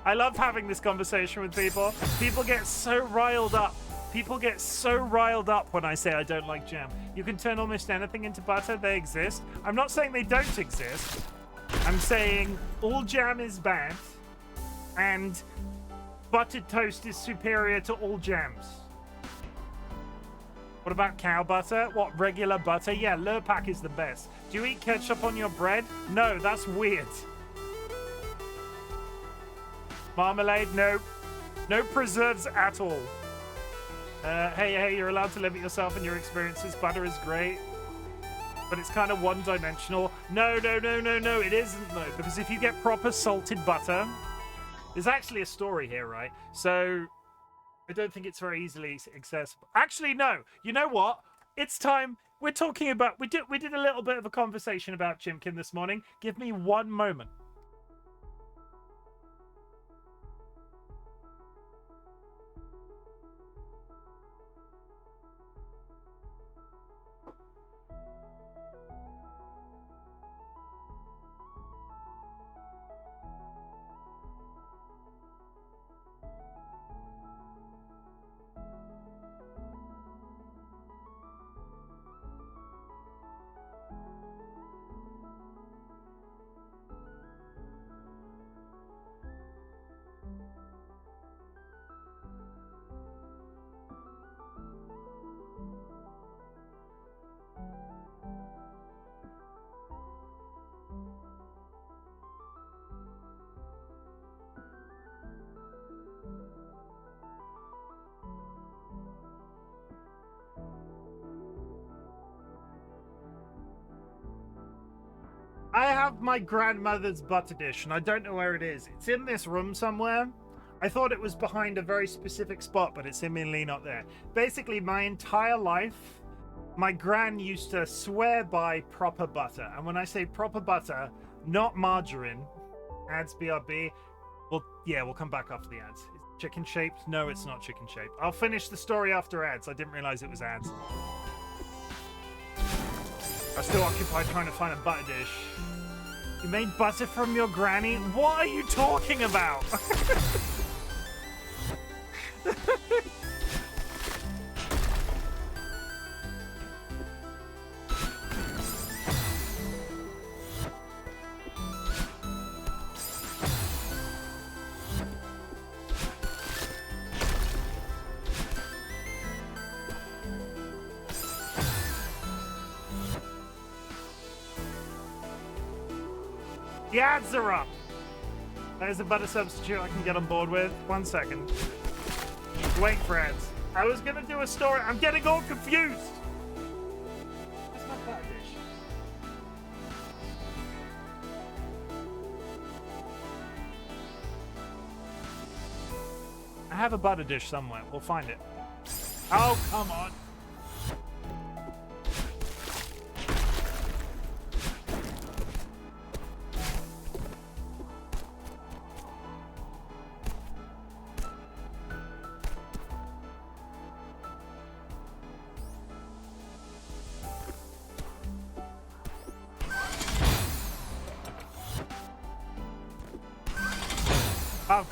I love having this conversation with people. People get so riled up. People get so riled up when I say I don't like jam. You can turn almost anything into butter. They exist. I'm not saying they don't exist. I'm saying all jam is bad and buttered toast is superior to all jams. What about cow butter? What, regular butter? Yeah, Lurpak is the best. Do you eat ketchup on your bread? No, that's weird. Marmalade? No. No preserves at all. Hey, you're allowed to limit yourself and your experiences. Butter is great, but it's kind of one-dimensional. No, it isn't, though, because if you get proper salted butter, there's actually a story here, right? So I don't think it's very easily accessible. Actually, no. You know what? It's time. We're talking about... We did a little bit of a conversation about Chimken this morning. Give me one moment. I have my grandmother's butter dish, and I don't know where it is. It's in this room somewhere. I thought it was behind a very specific spot, but it's seemingly not there. Basically, my entire life, my gran used to swear by proper butter. And when I say proper butter, not margarine. Ads, BRB. Well, yeah, we'll come back after the ads. Is it chicken shaped? No, it's not chicken shaped. I'll finish the story after ads. I didn't realize it was ads. I'm still occupied trying to find a butter dish. You made butter from your granny? What are you talking about? The ads are up. There's a butter substitute I can get on board with. 1 second. Wait for ads. I was gonna do a story. I'm getting all confused. Where's my butter dish? I have a butter dish somewhere. We'll find it. Oh, come on. Oh.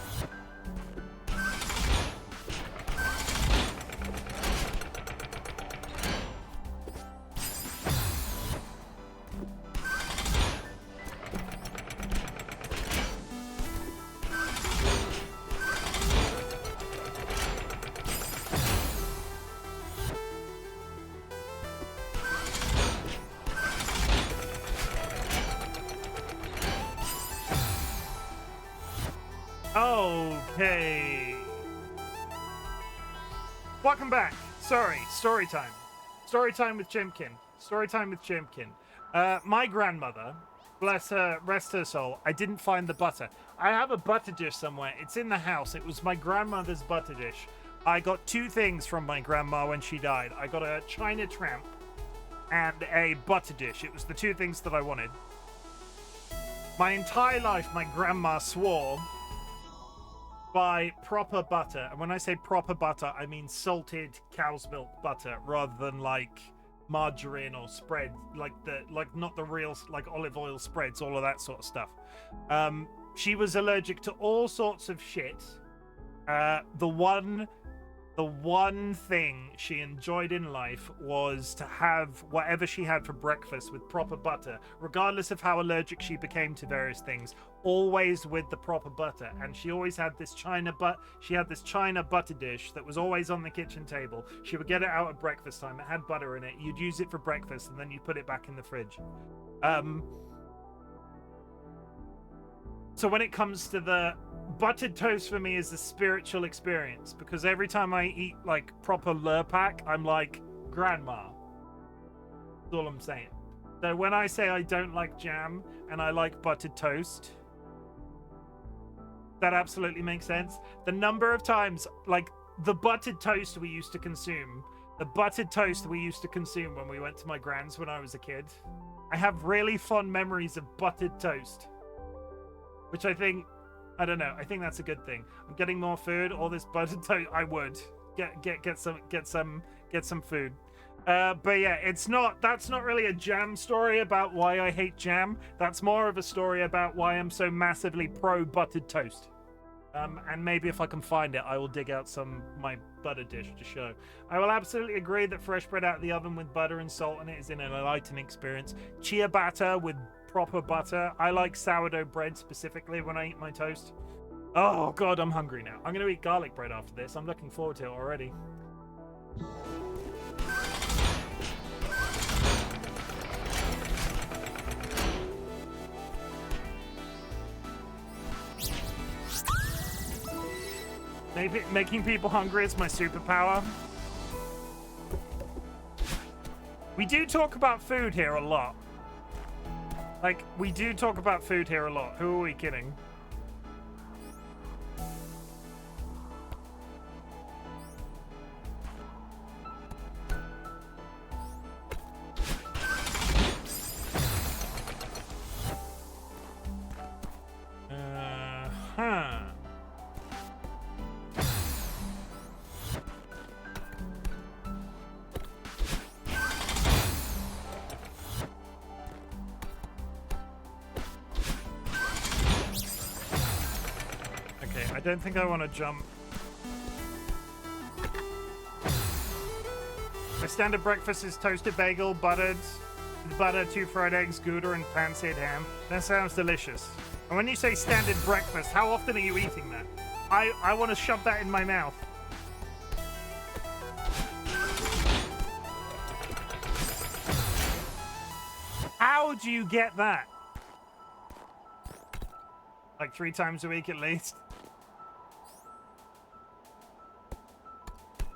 Okay. Welcome back. Sorry, story time. Story time with Chimken. Story time with Chimken. My grandmother, bless her, rest her soul, I didn't find the butter. I have a butter dish somewhere. It's in the house. It was my grandmother's butter dish. I got 2 things from my grandma when she died. I got a China tramp and a butter dish. It was the 2 things that I wanted. My entire life, my grandma swore buy proper butter. And when I say proper butter, I mean salted cow's milk butter rather than like margarine or spread, like not the real like olive oil spreads, all of that sort of stuff. She was allergic to all sorts of shit. The one thing she enjoyed in life was to have whatever she had for breakfast with proper butter, regardless of how allergic she became to various things, always with the proper butter. And she always had this china butter dish that was always on the kitchen table. She would get it out at breakfast time. It had butter in it. You'd use it for breakfast and then you put it back in the fridge. So when it comes to the buttered toast, for me is a spiritual experience, because every time I eat like proper Lurpak, I'm like, grandma. That's all I'm saying. So when I say I don't like jam and I like buttered toast, that absolutely makes sense. The number of times, like the buttered toast we used to consume when we went to my grand's when I was a kid, I have really fond memories of buttered toast. Which I think that's a good thing. I'm getting more food. All this buttered toast. I would get some food. But yeah, that's not really a jam story about why I hate jam. That's more of a story about why I'm so massively pro buttered toast. And maybe if I can find it, I will dig out my butter dish to show. I will absolutely agree that fresh bread out of the oven with butter and salt in it is an enlightening experience. Ciabatta with proper butter. I like sourdough bread specifically when I eat my toast. Oh god, I'm hungry now. I'm gonna eat garlic bread after this. I'm looking forward to it already. Maybe making people hungry is my superpower. We do talk about food here a lot. Like, we do talk about food here a lot. Who are we kidding? I don't think I want to jump. My standard breakfast is toasted bagel, butter, 2 fried eggs, Gouda, and pan-seared ham. That sounds delicious. And when you say standard breakfast, how often are you eating that? I want to shove that in my mouth. How do you get that? Like 3 times a week at least?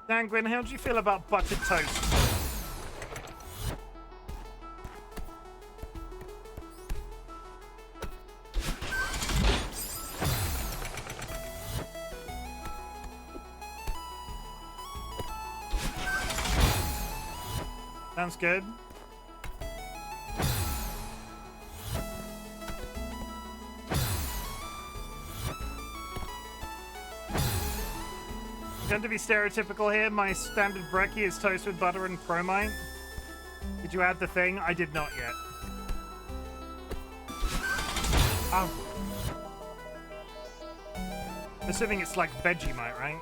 Sanguine, how do you feel about buttered toast? Sounds good. Tend to be stereotypical here. My standard brekkie is toast with butter and promite. Did you add the thing? I did not yet. Oh. I'm assuming it's like Vegemite, right?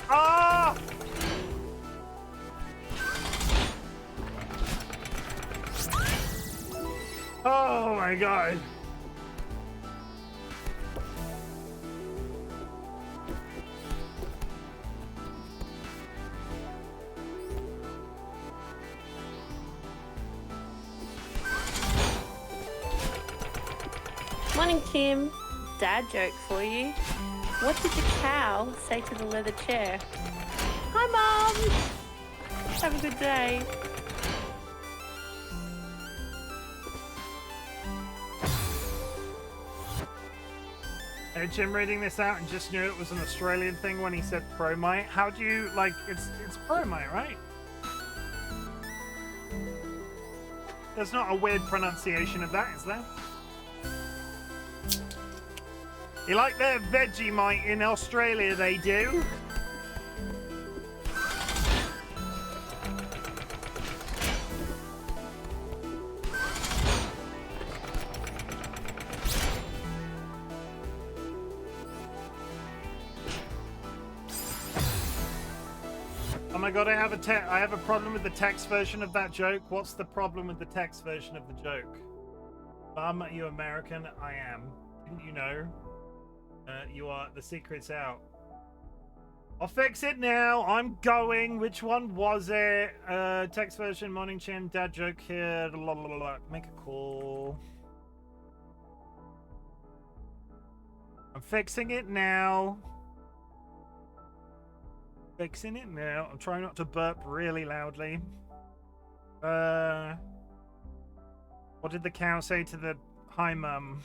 Ah! Oh my god. Morning, Chim. Dad joke for you. What did the cow say to the leather chair? Hi, Mom! Have a good day. Hey, Jim, reading this out and just knew it was an Australian thing when he said promite. How do you, like, it's promite, right? There's not a weird pronunciation of that, is there? You like their Vegemite in Australia, they do. Oh my god, I have a problem with the text version of that joke. What's the problem with the text version of the joke? Are you American? I am. Didn't you know? You are. The secret's out. I'll fix it now. I'm going. Which one was it? Text version, morning Chim, dad joke here. La, la, la, la. Make a call. I'm fixing it now. Fixing it now. I'm trying not to burp really loudly. What did the cow say to the hi mum?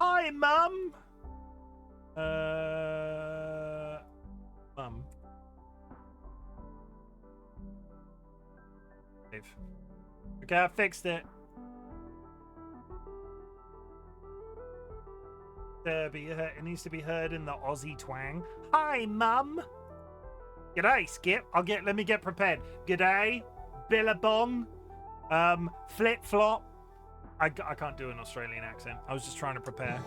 Hi mum. Mum. Okay, I fixed it. It needs to be heard in the Aussie twang. Hi, mum. G'day, Skip. Let me get prepared. G'day, Billabong. Flip flop. I can't do an Australian accent. I was just trying to prepare.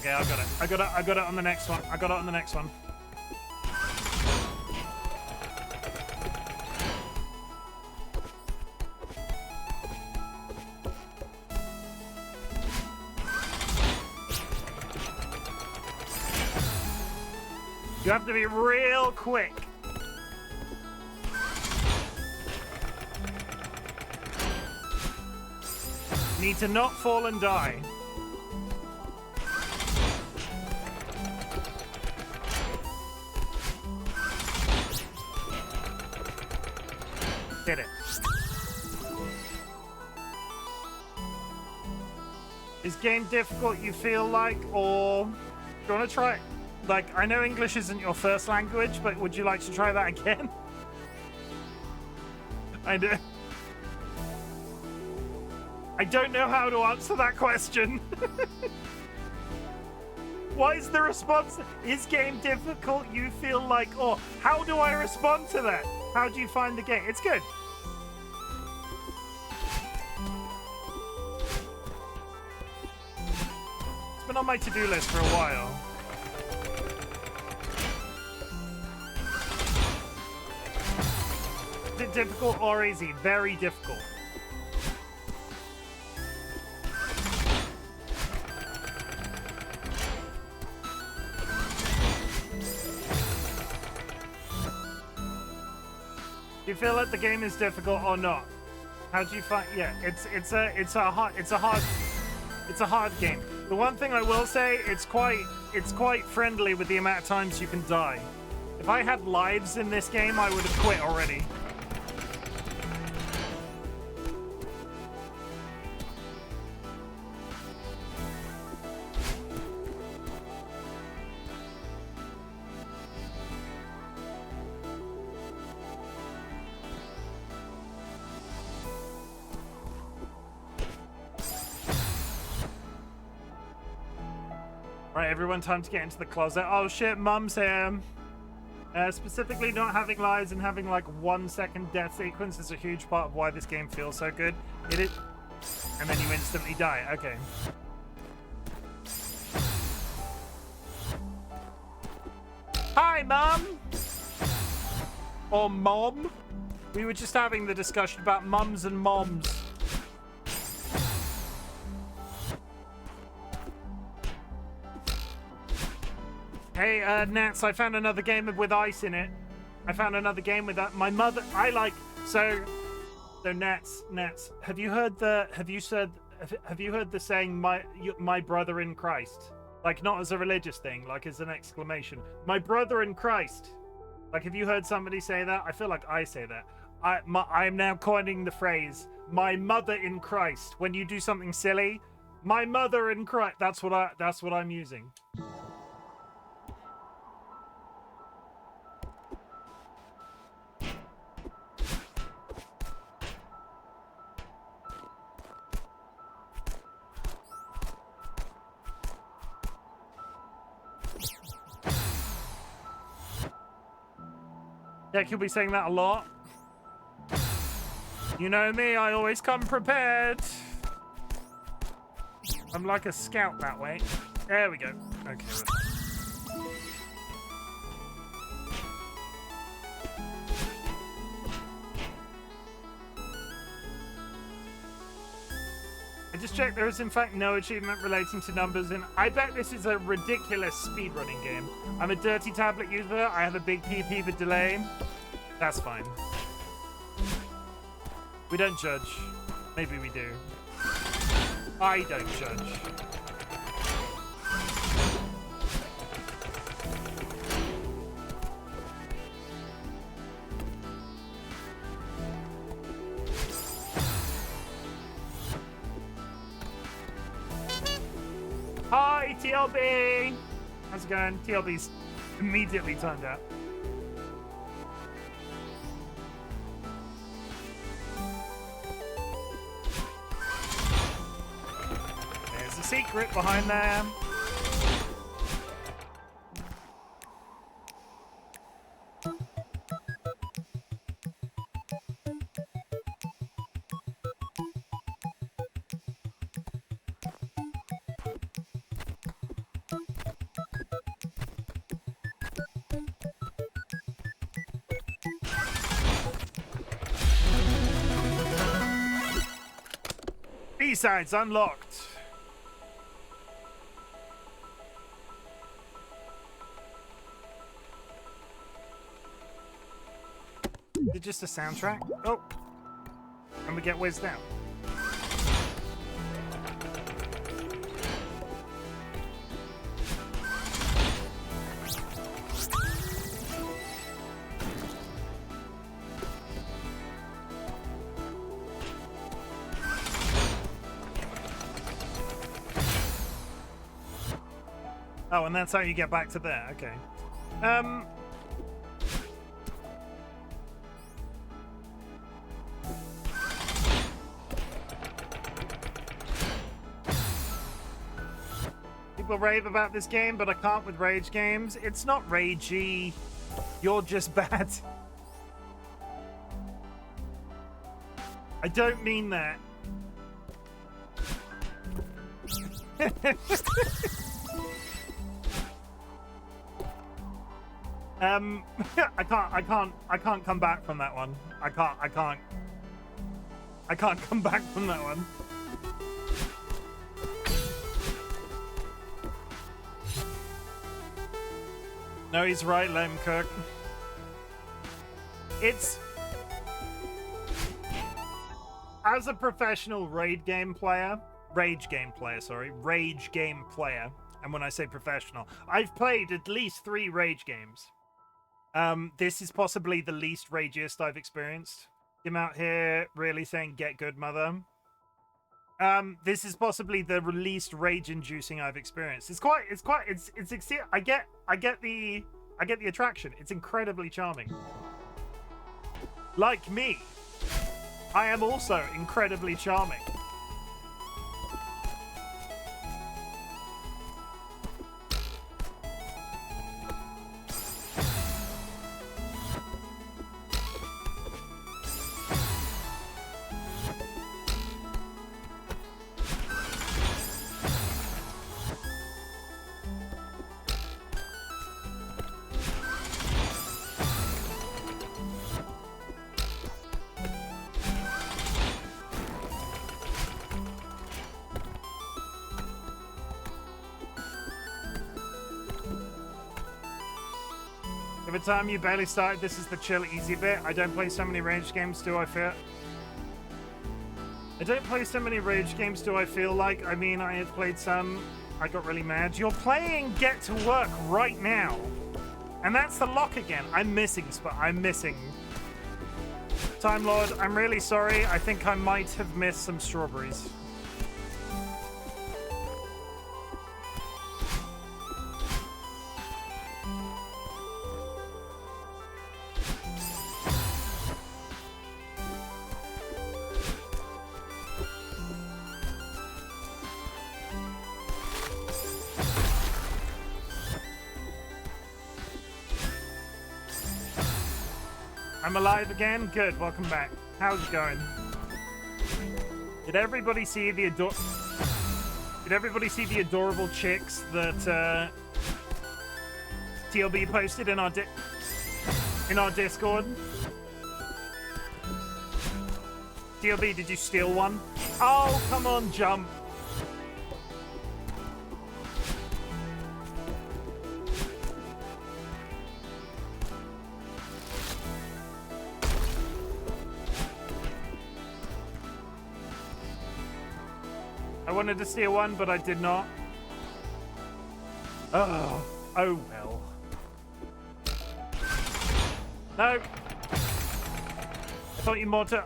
Okay, I got it on the next one. I got it on the next one. You have to be real quick. Need to not fall and die. Did it. Is game difficult, you feel like, or do you want to try it? Like, I know English isn't your first language, but would you like to try that again? I don't know how to answer that question. What is the response? Is game difficult, you feel like, or how do I respond to that? How do you find the game? It's good. It's been on my to-do list for a while. Is it difficult or easy? Very difficult. Do you feel like the game is difficult or not? How do you find? Yeah, it's a hard game. The one thing I will say, it's quite friendly with the amount of times you can die. If I had lives in this game, I would have quit already. Right, everyone, time to get into the closet. Oh shit, Mum's here. Specifically, not having lives and having like 1 second death sequence is a huge part of why this game feels so good. It is, and then you instantly die. Okay. Hi, Mum. Or Mom. We were just having the discussion about mums and moms. Hey, Nats, I found another game with ice in it. I found another game with that. My mother, so Nats, have you heard the saying, my brother in Christ? Like, not as a religious thing, like as an exclamation. My brother in Christ. Like, have you heard somebody say that? I feel like I say that. I'm now coining the phrase, my mother in Christ. When you do something silly, my mother in Christ. That's what I'm using. Yeah, you'll be saying that a lot. You know me, I always come prepared. I'm like a scout that way. There we go. Okay. I just checked, there is in fact no achievement relating to numbers, and I bet this is a ridiculous speedrunning game. I'm a dirty tablet user, I have a big PP with delay. That's fine. We don't judge. Maybe we do. I don't judge. Hi, TLB! How's it going? TLB's immediately timed out. There's a secret behind there. B-sides unlocked. Is it just a soundtrack? Oh. And we get whizzed out. Oh, and that's how you get back to there. Okay. People rave about this game, but I can't with rage games. It's not ragey. You're just bad. I don't mean that. I can't come back from that one. I can't come back from that one. No, he's right, Lame Cook. It's... As a professional rage game player, and when I say professional, I've played at least 3 rage games. This is possibly the least ragiest I've experienced. Him out here really saying, get good, mother. This is possibly the least rage-inducing I've experienced. I get the attraction. It's incredibly charming. Like me, I am also incredibly charming. By the time you barely started, this is the chill, easy bit. I don't play so many rage games, do I feel? I don't play so many rage games, do I feel like? I mean, I have played some. I got really mad. You're playing Get to Work right now. And that's the lock again. I'm missing. Time Lord, I'm really sorry. I think I might have missed some strawberries. I'm alive again? Good, welcome back. How's it going? Did everybody see the adorable chicks that TLB posted in our Discord? TLB, did you steal one? Oh, come on, jump. I wanted to steal one, but I did not. Oh well. No.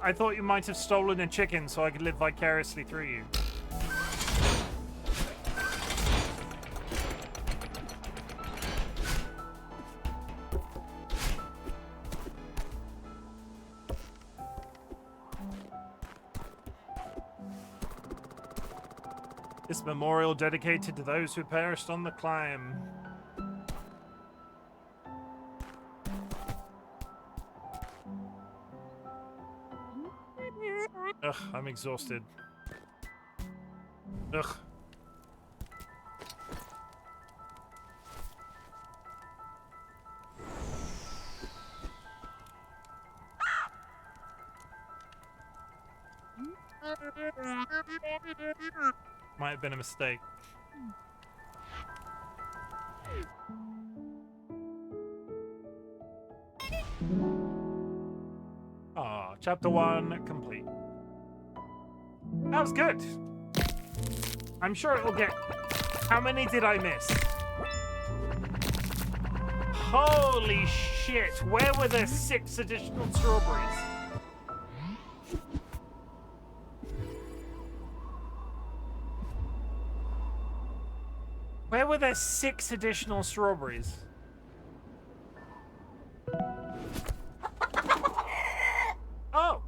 I thought you might have stolen a chicken so I could live vicariously through you. This memorial dedicated to those who perished on the climb. Ugh, I'm exhausted. Ugh. Might have been a mistake. Ah, chapter 1 complete. That was good. I'm sure it will get... How many did I miss? Holy shit, where were there 6 additional strawberries? Where were there 6 additional strawberries? Oh!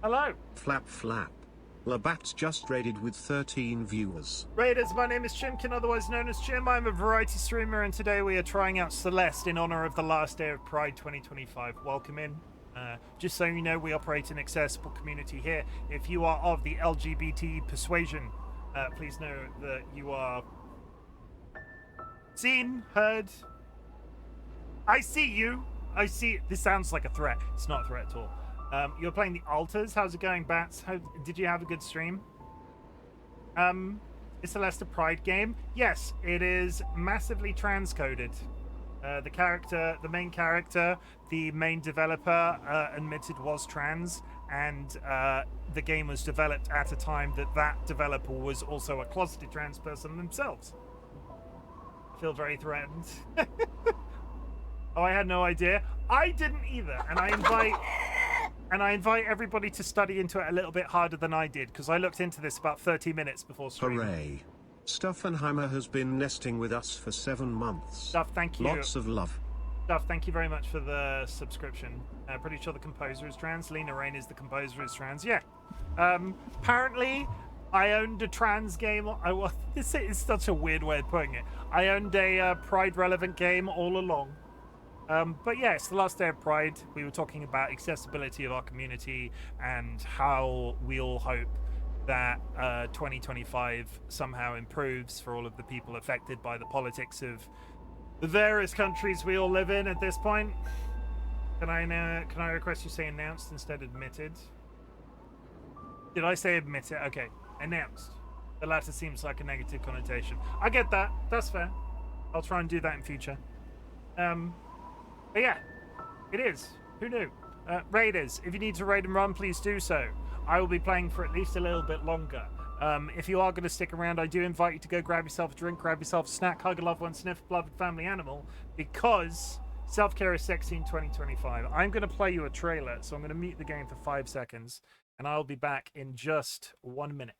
Hello. Flap flap. Labatt's just raided with 13 viewers. Raiders, my name is Chimken, otherwise known as Chim. I'm a variety streamer, and today we are trying out Celeste in honor of the last day of Pride 2025. Welcome in. Just so you know, we operate an accessible community here. If you are of the LGBT persuasion, please know that you are seen, heard. I see you. I see. This sounds like a threat. It's not a threat at all. You're playing the altars. How's it going, Bats? Did you have a good stream? Is Celeste a Pride game? Yes, it is massively transcoded. The main character, the main developer admitted was trans, and the game was developed at a time that developer was also a closeted trans person themselves. I feel very threatened. Oh, I had no idea. I didn't either, and I invite everybody to study into it a little bit harder than I did, because I looked into this about 30 minutes before streaming. Hooray. Stuffenheimer has been nesting with us for 7 months. Stuff, thank you. Lots of love. Stuff, thank you very much for the subscription. Pretty sure the composer is trans. Lena Rain is the composer is trans. Yeah. Apparently, I owned a trans game. This is such a weird way of putting it. I owned a Pride-relevant game all along. But yeah, it's the last day of Pride. We were talking about accessibility of our community and how we all hope that 2025 somehow improves for all of the people affected by the politics of the various countries we all live in at this point. Can I request you say announced instead of admitted? Did I say admitted? Okay, announced. The latter seems like a negative connotation. I get that. That's fair. I'll try and do that in future. But yeah, it is. Who knew? Raiders, if you need to raid and run, please do so. I will be playing for at least a little bit longer. If you are going to stick around, I do invite you to go grab yourself a drink, grab yourself a snack, hug a loved one, sniff a beloved family animal, because self-care is sexy in 2025. I'm going to play you a trailer, so I'm going to mute the game for 5 seconds, and I'll be back in just 1 minute.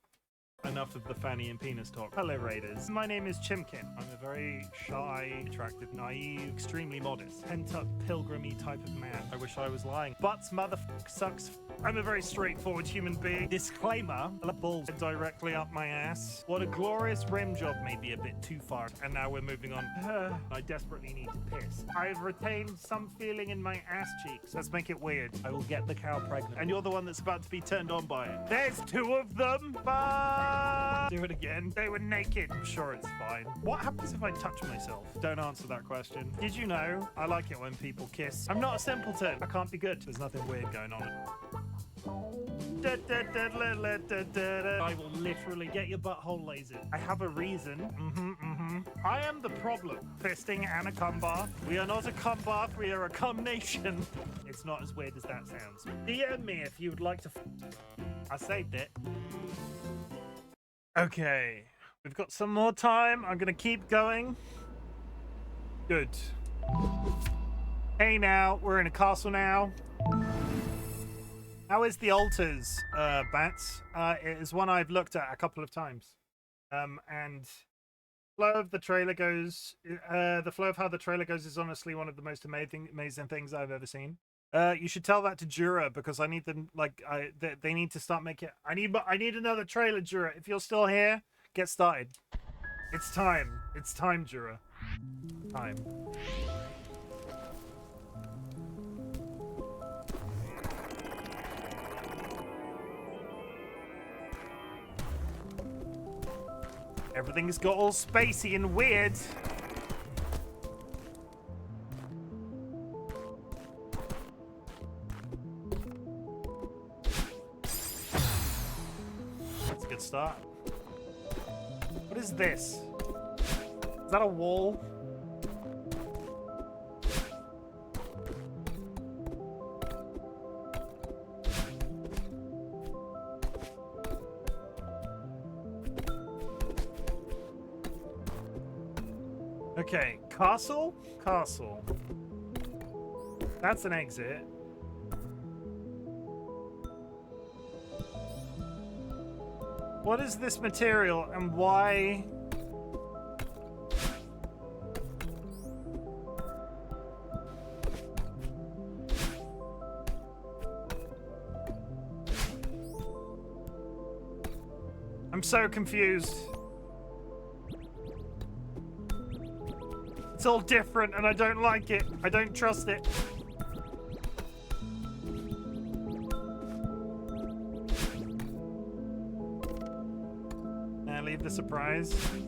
Enough of the fanny and penis talk. Hello, Raiders. My name is Chimken. I'm a very shy, attractive, naive, extremely modest, pent-up, pilgrimy type of man. I wish I was lying. Butts, motherfuck, sucks. I'm a very straightforward human being. Disclaimer, balls directly up my ass. What a glorious rim job, may be a bit too far. And now we're moving on. I desperately need to piss. I've retained some feeling in my ass cheeks. Let's make it weird. I will get the cow pregnant. And you're the one that's about to be turned on by it. There's 2 of them. Bye. Do it again. They were naked. I'm sure it's fine. What happens if I touch myself? Don't answer that question. Did you know I like it when people kiss? I'm not a simpleton. I can't be good. There's nothing weird going on. I will literally get your butthole lasered. I have a reason. I am the problem. Fisting and a cum bath. We are not a cum bath. We are a cum nation. It's not as weird as that sounds. DM me if you would like to. I saved it. Okay, we've got some more time. I'm gonna keep going. Good. Hey now, we're in a castle now. How is the altars, Bats? It is one I've looked at a couple of times. And flow of the trailer goes, the flow of how the trailer goes is honestly one of the most amazing things I've ever seen. You should tell that to Jura, because I need them, like, they need to start making. I need another trailer, Jura. If you're still here, get started. It's time. It's time, Jura. Time. Everything's got all spacey and weird. That's a good start. What is this? Is that a wall? Okay, castle? Castle. That's an exit. What is this material and why? I'm so confused. It's all different and I don't like it. I don't trust it. Now leave the surprise. Do you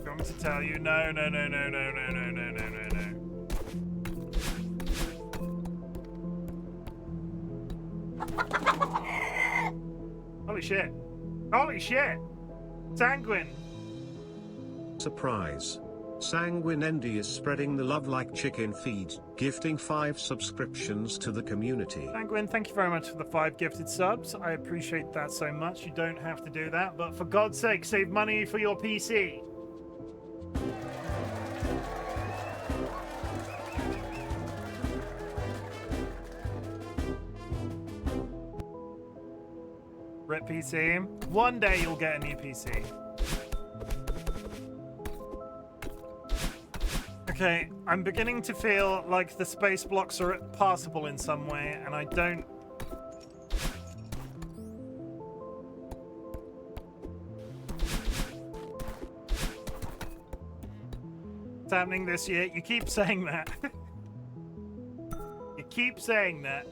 want me to tell you? No, no, no, no, no, no, no, no, no, no, no. Holy shit. Holy shit. Sanguine. Surprise. Sanguine Andy is spreading the love like chicken feed, gifting 5 subscriptions to the community. Sanguine, thank you very much for the 5 gifted subs. I appreciate that so much. You don't have to do that, but for God's sake, save money for your PC. Rip PC. One day you'll get a new PC. Okay, I'm beginning to feel like the space blocks are passable in some way, and I don't... It's happening this year. You keep saying that. You keep saying that.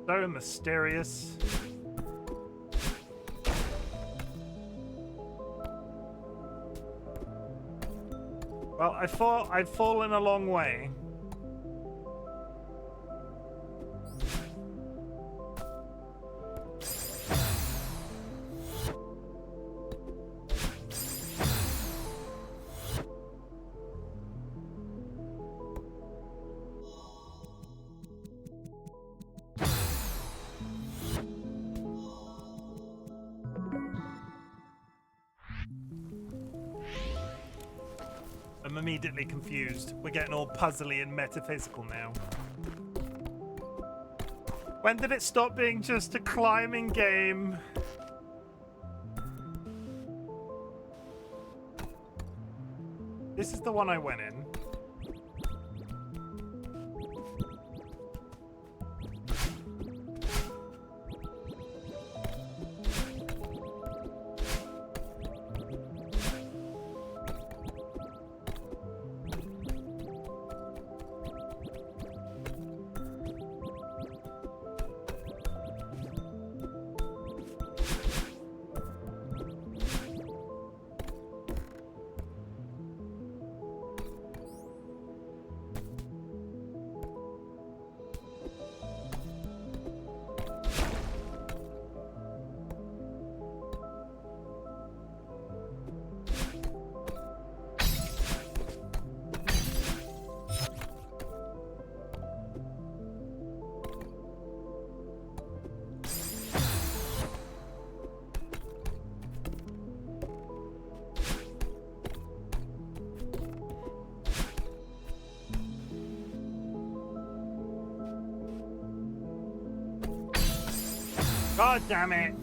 So mysterious. Well, I've fallen a long way. I'm immediately confused. We're getting all puzzly and metaphysical now. When did it stop being just a climbing game? This is the one I went in. God damn it.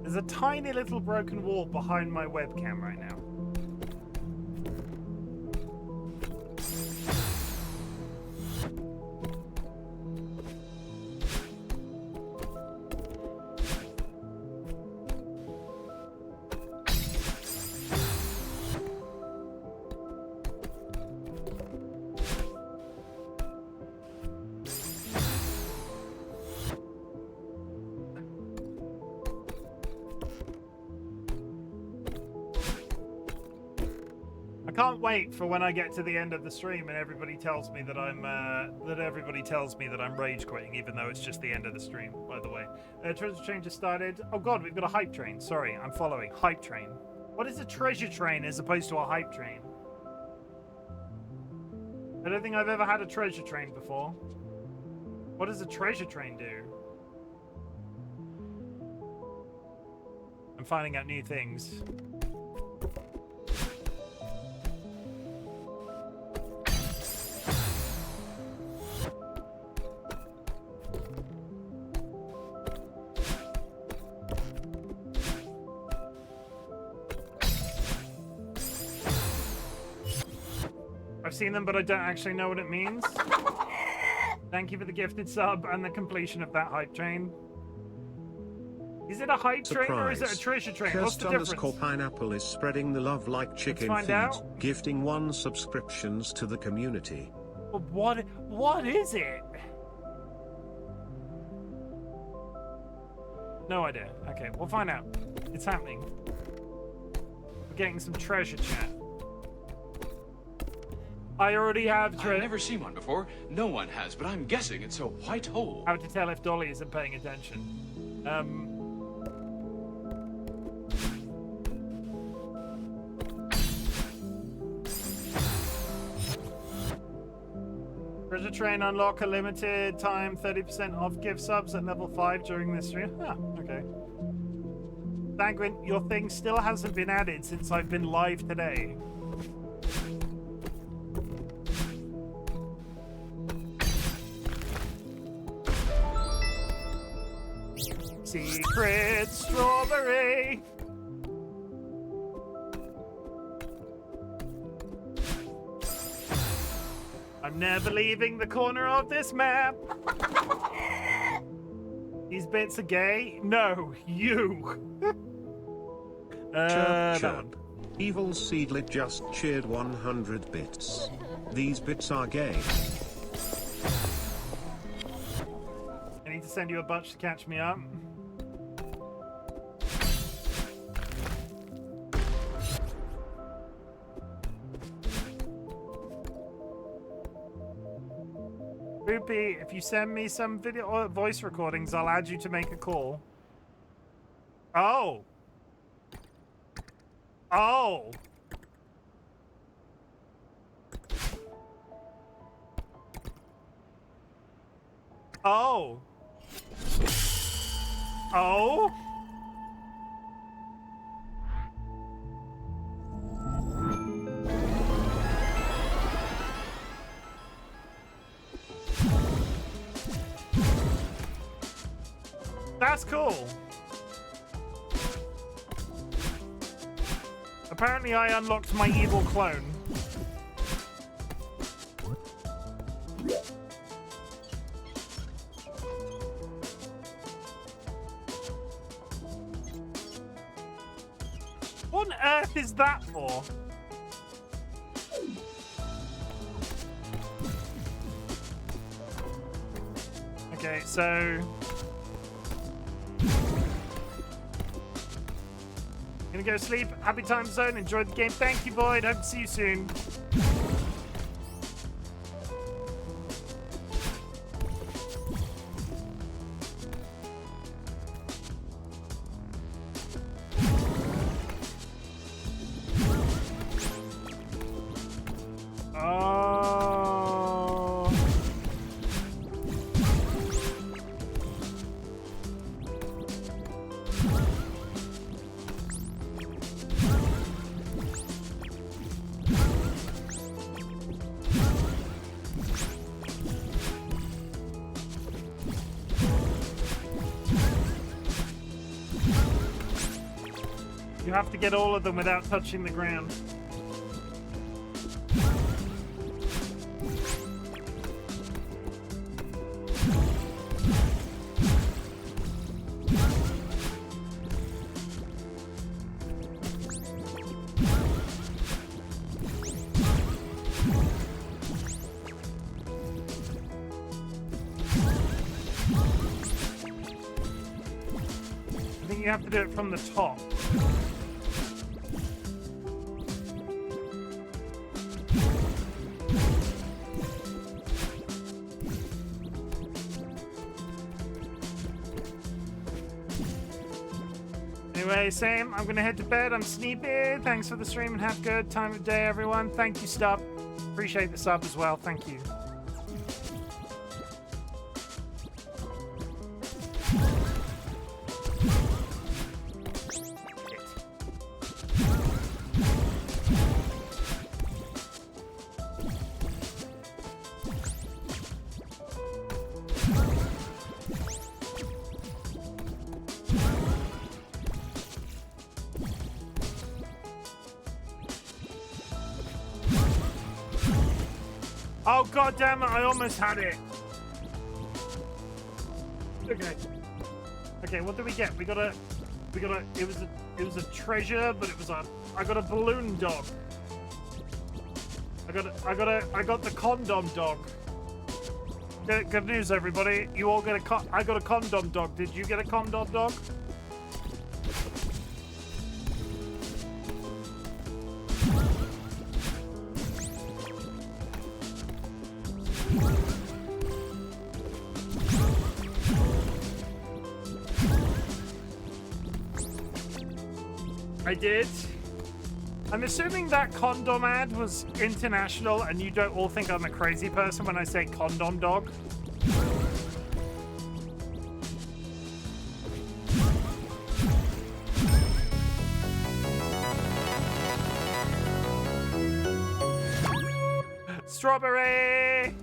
There's a tiny little broken wall behind my webcam right now. Can't wait for when I get to the end of the stream and everybody tells me that I'm rage quitting, even though it's just the end of the stream. By the way, treasure train just started. Oh god, we've got a hype train. Sorry, I'm following. Hype train. What is a treasure train as opposed to a hype train? I don't think I've ever had a treasure train before. What does a treasure train do? I'm finding out new things. I've seen them, but I don't actually know what it means. Thank you for the gifted sub and the completion of that hype train. Is it a hype train or is it a treasure train? What's the difference? _pineapple is spreading the love like chicken feed, gifting 1 subscriptions to the community. But what is it? No idea. Okay, we'll find out. It's happening. We're getting some treasure chat. I already have I've never seen one before. No one has, but I'm guessing it's a white hole. How to tell if Dolly isn't paying attention. Treasure train unlock a limited time 30% off gift subs at level 5 during this stream. Ah, okay. Sanguine, your thing still hasn't been added since I've been live today. Secret strawberry. I'm never leaving the corner of this map. These bits are gay? No, you. Chirp, chirp. Evil Seedlet just cheered 100 bits. These bits are gay. I need to send you a bunch to catch me up. Boopy, if you send me some video or voice recordings, I'll add you to make a call. Oh. Oh. Oh. Oh. That's cool. Apparently I unlocked my evil clone. What on earth is that for? Okay, so... Gonna go sleep. Happy time zone. Enjoy the game. Thank you, Boyd. Hope to see you soon. Oh. You have to get all of them without touching the ground. I think you have to do it from the top. Anyway, same. I'm gonna head to bed. I'm sleepy. Thanks for the stream and have a good time of day, everyone. Thank you, Stub. Appreciate the sub as well. Thank you. Oh god damn it, I almost had it. Okay. Okay, what did we get? We got a it was a treasure, but it was I got a balloon dog. I got the condom dog. Good news, everybody. You all get I got a condom dog. Did you get a condom dog? I did. I'm assuming that condom ad was international and you don't all think I'm a crazy person when I say condom dog. Strawberry!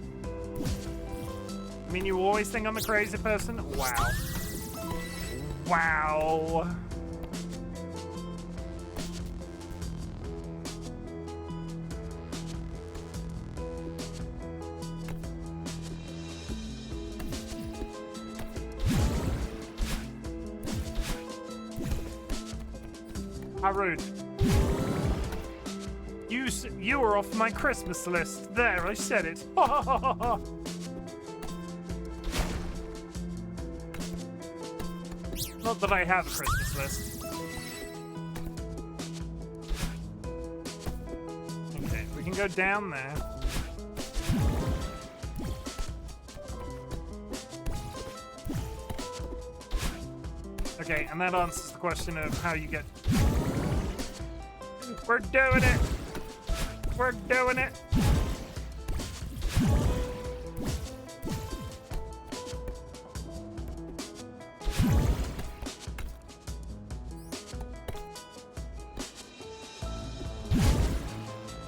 I mean, you always think I'm a crazy person? Wow. Wow. How rude. You were off my Christmas list. There, I said it. Ha ha ha ha ha. Not that I have a Christmas list. Okay, we can go down there. Okay, and that answers the question of how you get... We're doing it! We're doing it!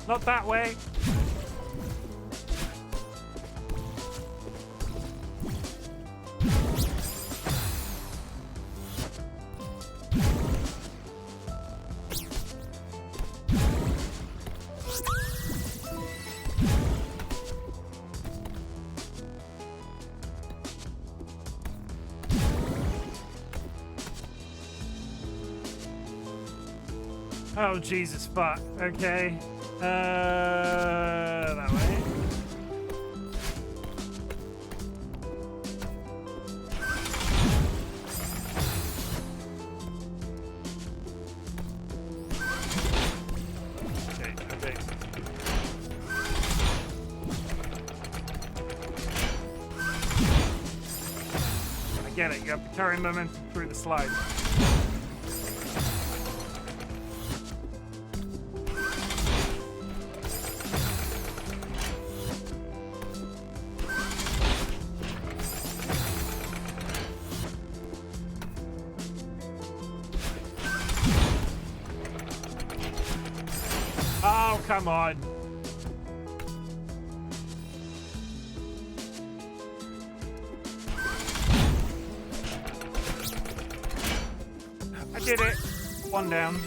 Not that way. Oh, Jesus, fuck. Okay. That way. Okay, okay. I get it. You have to carry momentum through the slide. Oh, come on. I did it. One down.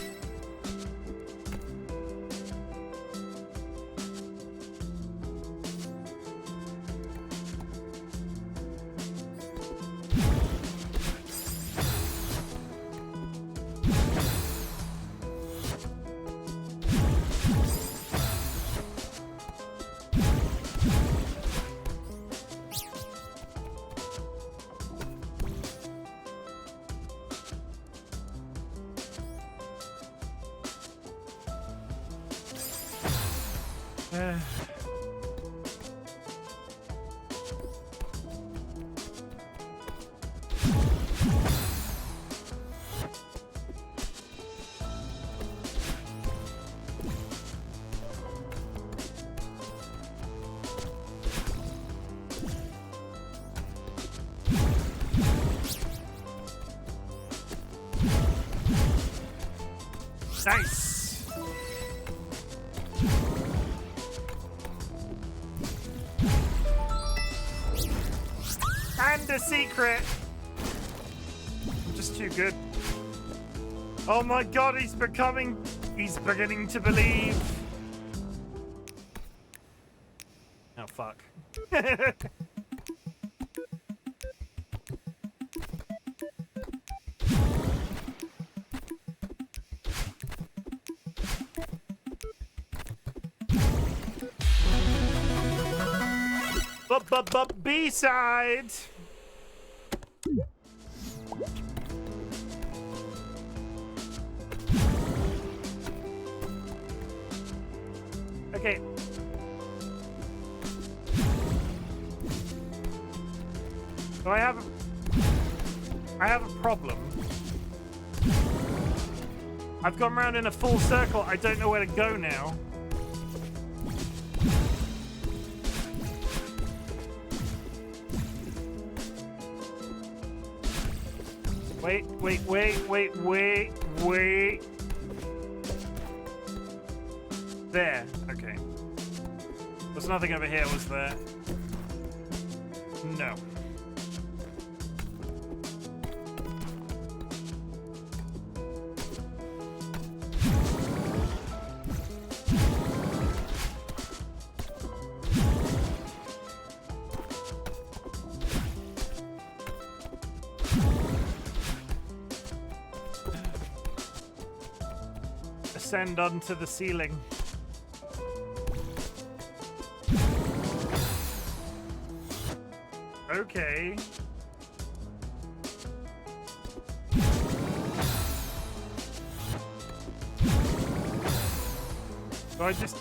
Nice. And a secret. I'm just too good. Oh my god, he's beginning to believe. Oh fuck. B-side. Okay. So I have a problem. I've gone around in a full circle. I don't know where to go now. Wait. There. Okay. There's nothing over here, was there? No. Ascend onto the ceiling. Okay. So I just...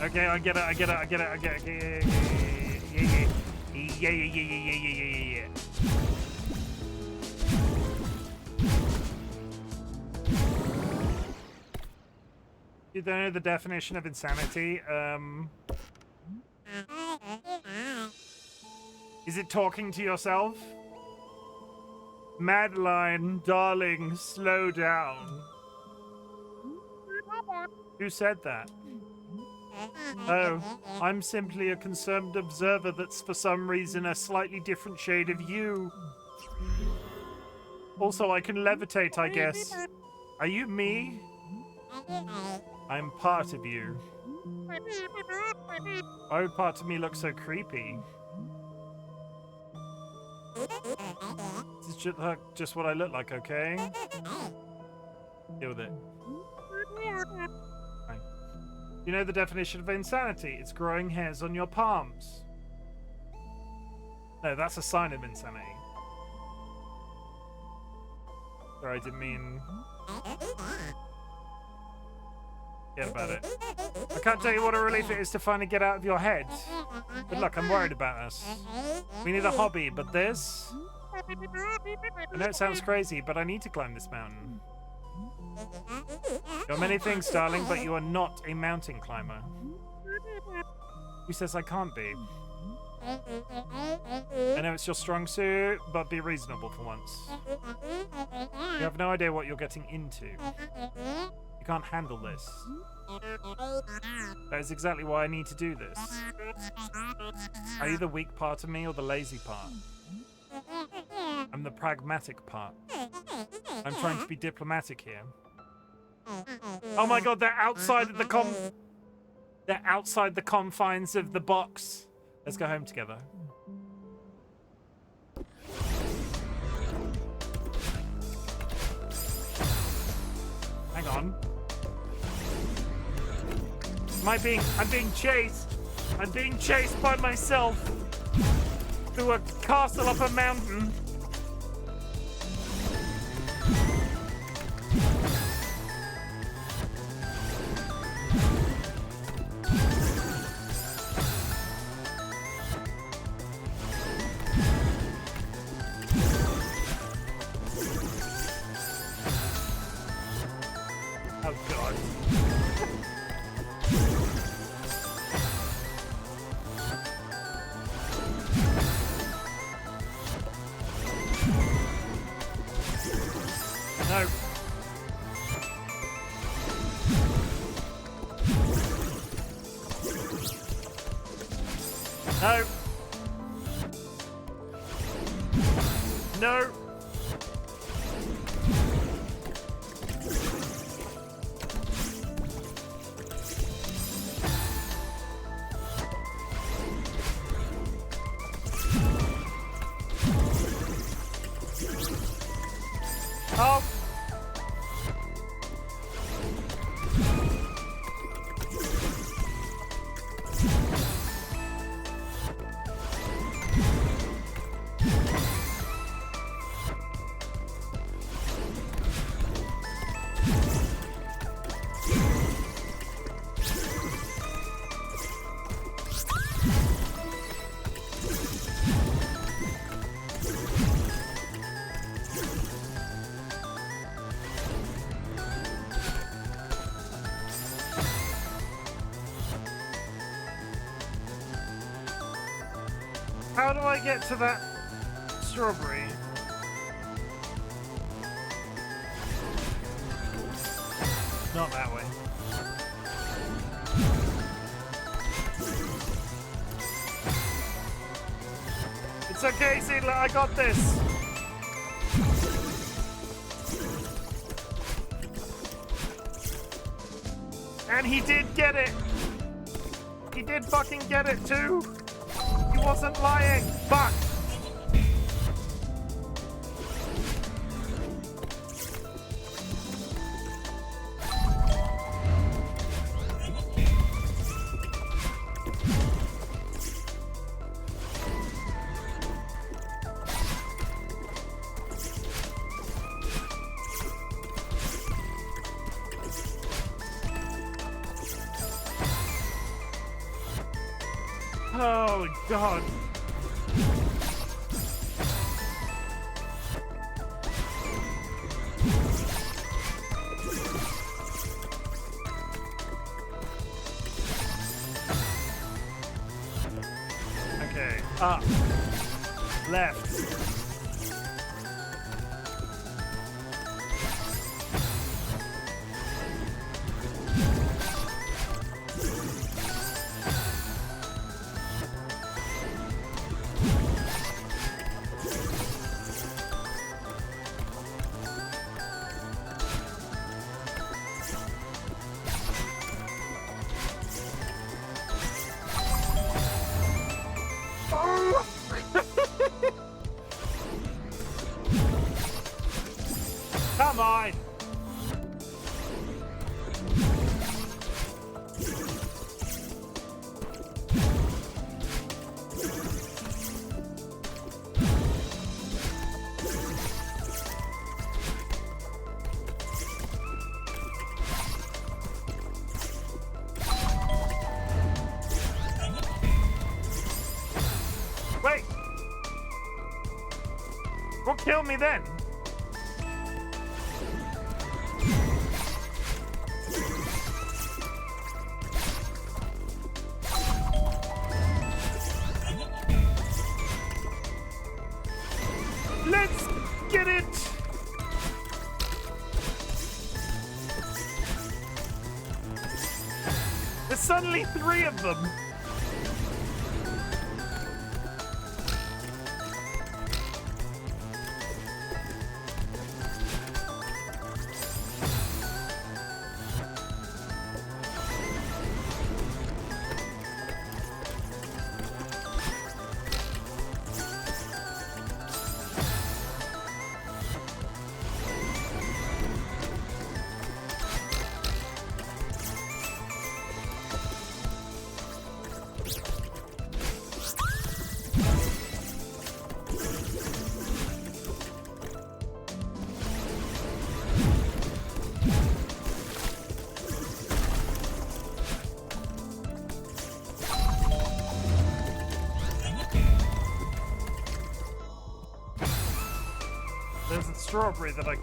Okay, I get it. Yeah. You don't know the definition of insanity? Is it talking to yourself? Madeline, darling, slow down. Who said that? Oh, I'm simply a concerned observer that's for some reason a slightly different shade of you. Also, I can levitate, I guess. Are you me? I'm part of you. Why would part of me look so creepy? This is just what I look like, okay? Deal with it. Fine. You know the definition of insanity? It's growing hairs on your palms. No, that's a sign of insanity. Sorry, I didn't mean... Forget about it. I can't tell you what a relief it is to finally get out of your head. But look, I'm worried about us. We need a hobby, but this... I know it sounds crazy, but I need to climb this mountain. There are many things, darling, but you are not a mountain climber. Who says I can't be? I know it's your strong suit, but be reasonable for once. You have no idea what you're getting into. You can't handle this. That is exactly why I need to do this. Are you the weak part of me or the lazy part? I'm the pragmatic part. I'm trying to be diplomatic here. Oh my god, they're outside of the They're outside the confines of the box. Let's go home together. Hang on. I'm being chased. I'm being chased by myself through a castle up a mountain. Oh god. No. No. No. Oh. How do I get to that strawberry? Not that way. It's okay, Seedler, I got this. And he did get it. He did fucking get it too. He wasn't lying. Fuck. Oh, God. Okay, up, left. Come on! Wait! What killed me then? Let's get it! There's suddenly 3 of them. There's a strawberry that I...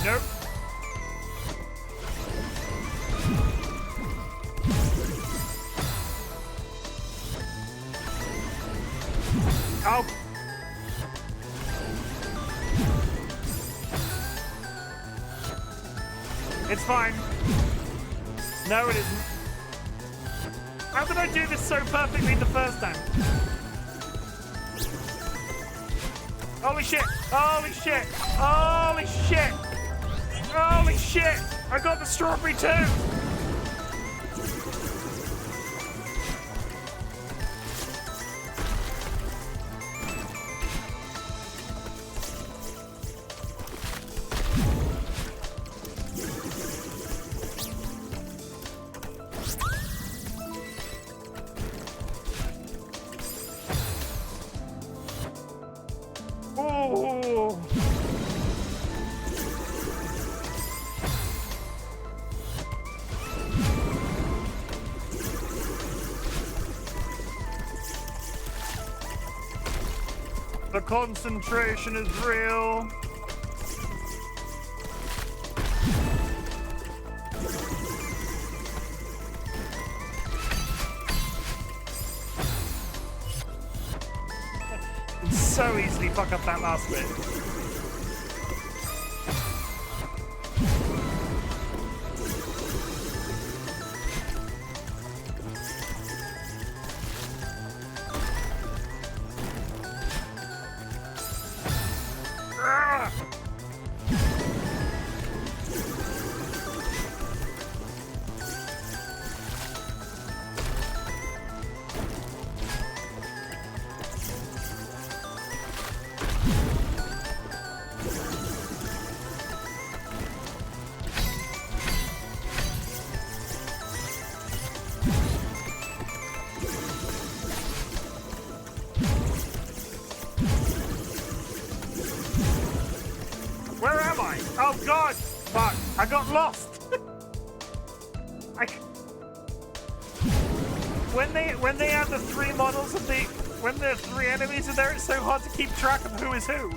Nope. Oh. It's fine. No, it isn't. How did I do this so perfectly the first time? Holy shit! Holy shit! Holy shit! Holy shit! I got the strawberry too! Oh! The concentration is real. So easily fuck up that last bit. Ah! I? Oh god! Fuck! I got lost. When they add the 3 models of when the 3 enemies are there, it's so hard to keep track of who is who.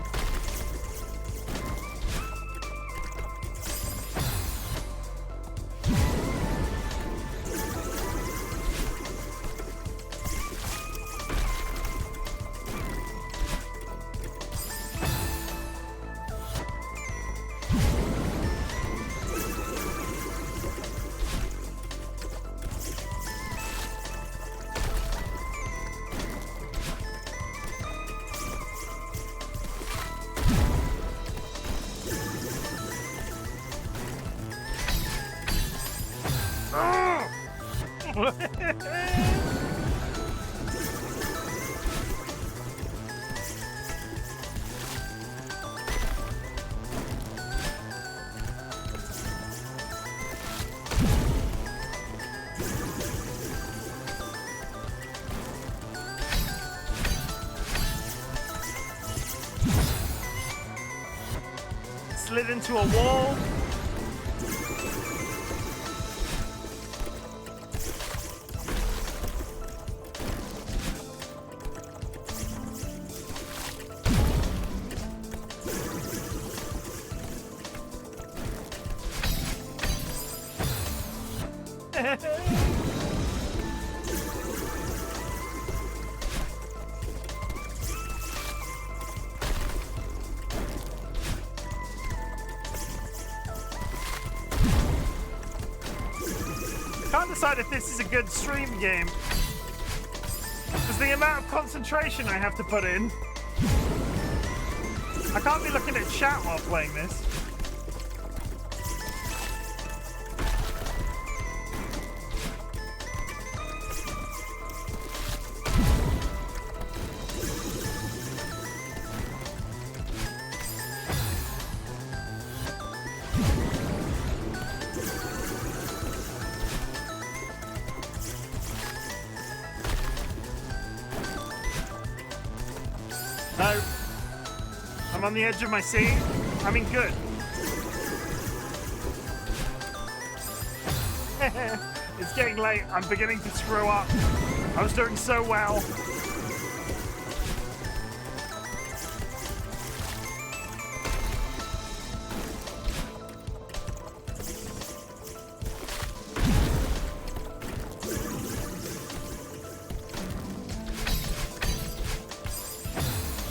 Slid into a wall. Can't decide if this is a good stream game. Because the amount of concentration I have to put in. I can't be looking at chat while playing this. No. I'm on the edge of my seat. I mean, good. It's getting late. I'm beginning to screw up. I was doing so well.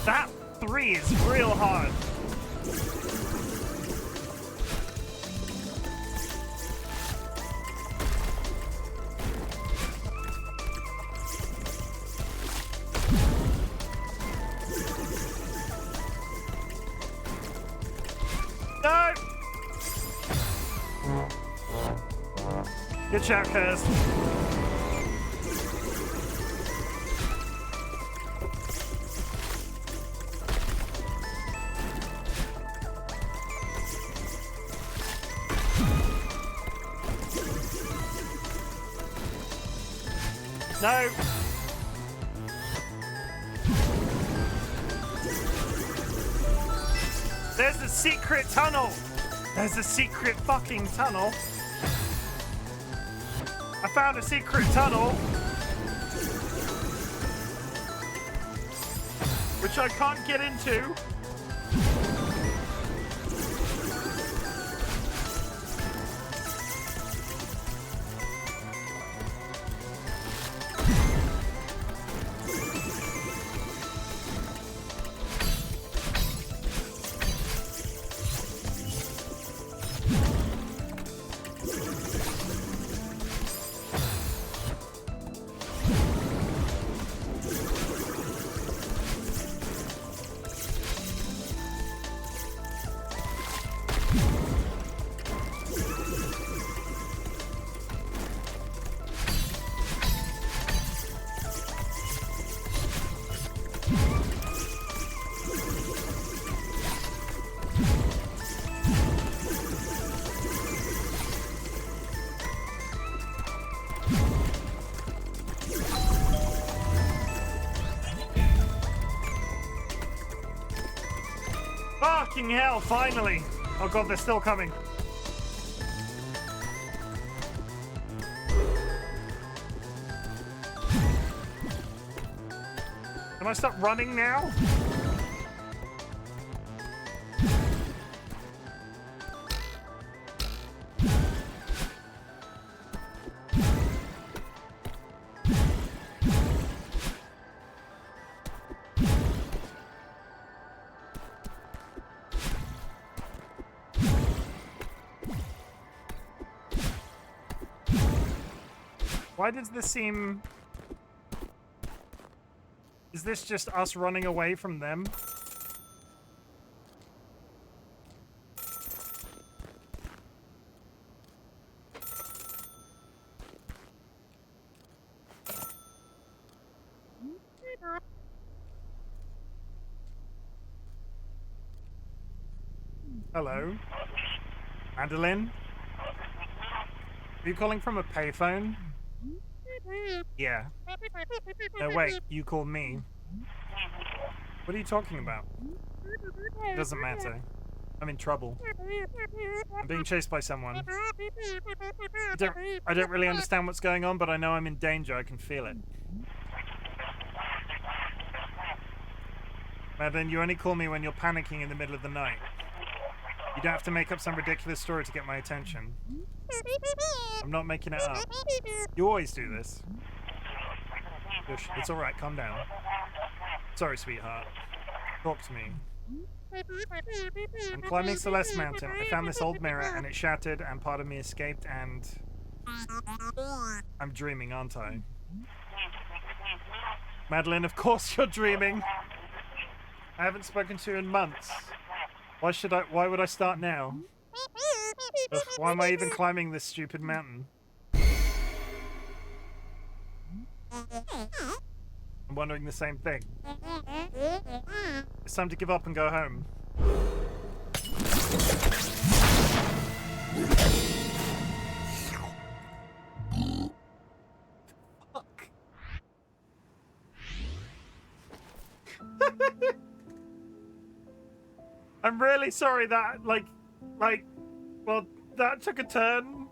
That 3 is real hard. No! Good shot, Curse. No. There's a secret tunnel. There's a secret fucking tunnel. I found a secret tunnel. Which I can't get into. Fucking hell, finally! Oh god, they're still coming. Can I stop running now? Why does this seem... Is this just us running away from them? Hello? Madeline? Are you calling from a payphone? Yeah. No, wait, you called me. What are you talking about? It doesn't matter. I'm in trouble. I'm being chased by someone. I don't really understand what's going on, but I know I'm in danger. I can feel it. Madeline, you only call me when you're panicking in the middle of the night. You don't have to make up some ridiculous story to get my attention. I'm not making it up. You always do this. Shush, it's alright, calm down. Sorry, sweetheart. Talk to me. I'm climbing Celeste Mountain. I found this old mirror and it shattered and part of me escaped and... I'm dreaming, aren't I? Madeline, of course you're dreaming. I haven't spoken to you in months. Why would I start now? Ugh, why am I even climbing this stupid mountain? I'm wondering the same thing. It's time to give up and go home. Fuck. I'm really sorry that, well, that took a turn.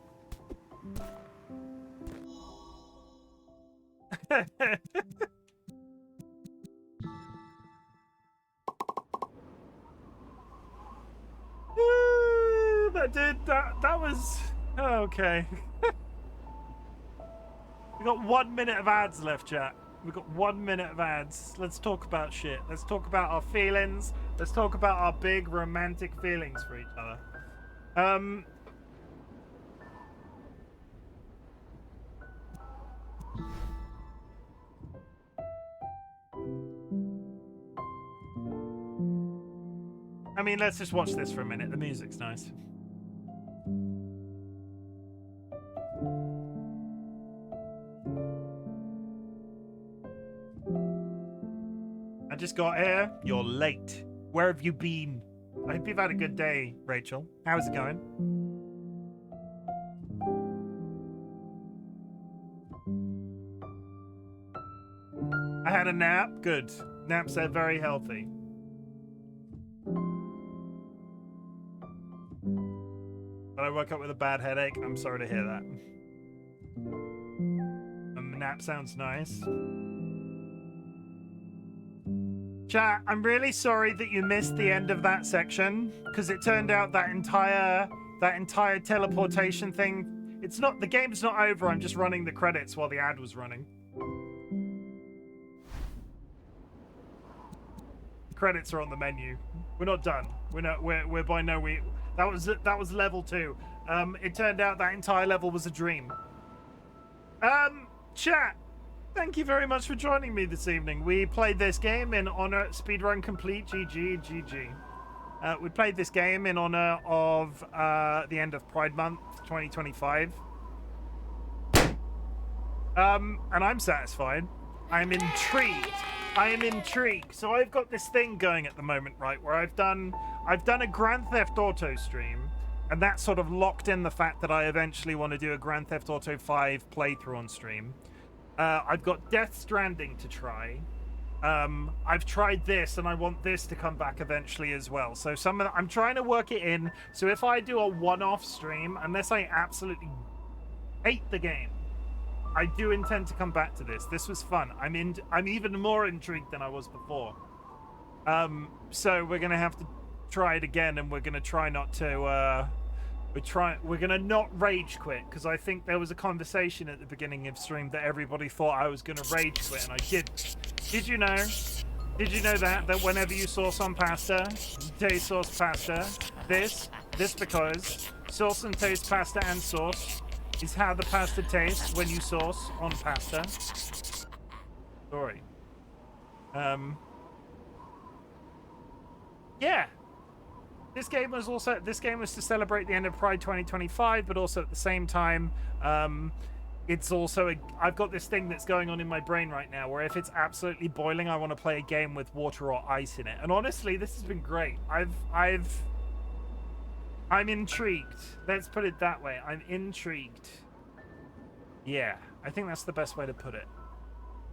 That was okay. We got 1 minute of ads left, chat. We've got 1 minute of ads. Let's talk about shit. Let's talk about our feelings. Let's talk about our big romantic feelings for each other. I mean, let's just watch this for a minute. The music's nice. I just got here. You're late. Where have you been? I hope you've had a good day, Rachel. How's it going? I had a nap. Good. Naps are very healthy. But I woke up with a bad headache. I'm sorry to hear that. A nap sounds nice. Chat, I'm really sorry that you missed the end of that section, because it turned out that entire teleportation thing, it's not, the game's not over. I'm just running the credits while the ad was running. The credits are on the menu. We're not done. We're by no way. That was level 2. It turned out that entire level was a dream. Chat, thank you very much for joining me this evening. We played this game in honor, speedrun complete, GG. We played this game in honor of the end of Pride Month 2025. And I'm satisfied. I'm intrigued. I am intrigued. So I've got this thing going at the moment, right, where I've done a Grand Theft Auto stream, and that sort of locked in the fact that I eventually want to do a Grand Theft Auto 5 playthrough on stream. I've got Death Stranding to try. I've tried this and I want this to come back eventually as well. So I'm trying to work it in. So if I do a one-off stream, unless I absolutely hate the game, I do intend to come back to this. This was fun. I'm even more intrigued than I was before. So we're gonna have to try it again, and we're gonna try not to. We're gonna not rage quit, because I think there was a conversation at the beginning of stream that everybody thought I was gonna rage quit, and I didn't. Did you know? Did you know that whenever you sauce on pasta, taste sauce pasta, this because sauce and taste pasta and sauce is how the pasta tastes when you sauce on pasta. Sorry. Yeah. This game was to celebrate the end of Pride 2025, but also at the same time, it's also I've got this thing that's going on in my brain right now where if it's absolutely boiling, I want to play a game with water or ice in it. And honestly, this has been great. I'm intrigued. Let's put it that way. I'm intrigued. Yeah, I think that's the best way to put it.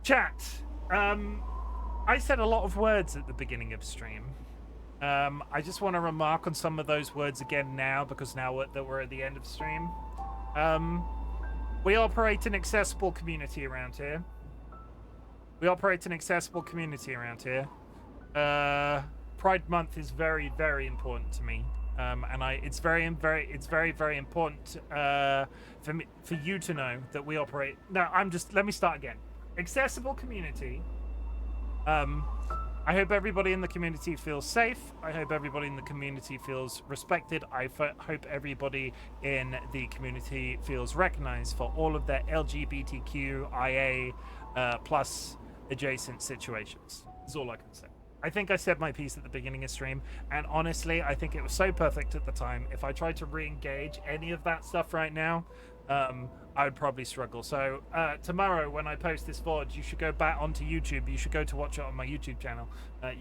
Chat. I said a lot of words at the beginning of stream. I just want to remark on some of those words again now, because now that we're at the end of stream. We operate an accessible community around here. Pride Month is very, very important to me. And it's very important for you to know that we operate. No, let me start again. Accessible community. I hope everybody in the community feels safe. I hope everybody in the community feels respected. I hope everybody in the community feels recognized for all of their LGBTQIA plus adjacent situations. That's all I can say. I think I said my piece at the beginning of stream, and honestly, I think it was so perfect at the time. If I tried to re-engage any of that stuff right now, I would probably struggle. So tomorrow when I post this VOD, you should go back onto YouTube. You should go to watch it on my YouTube channel.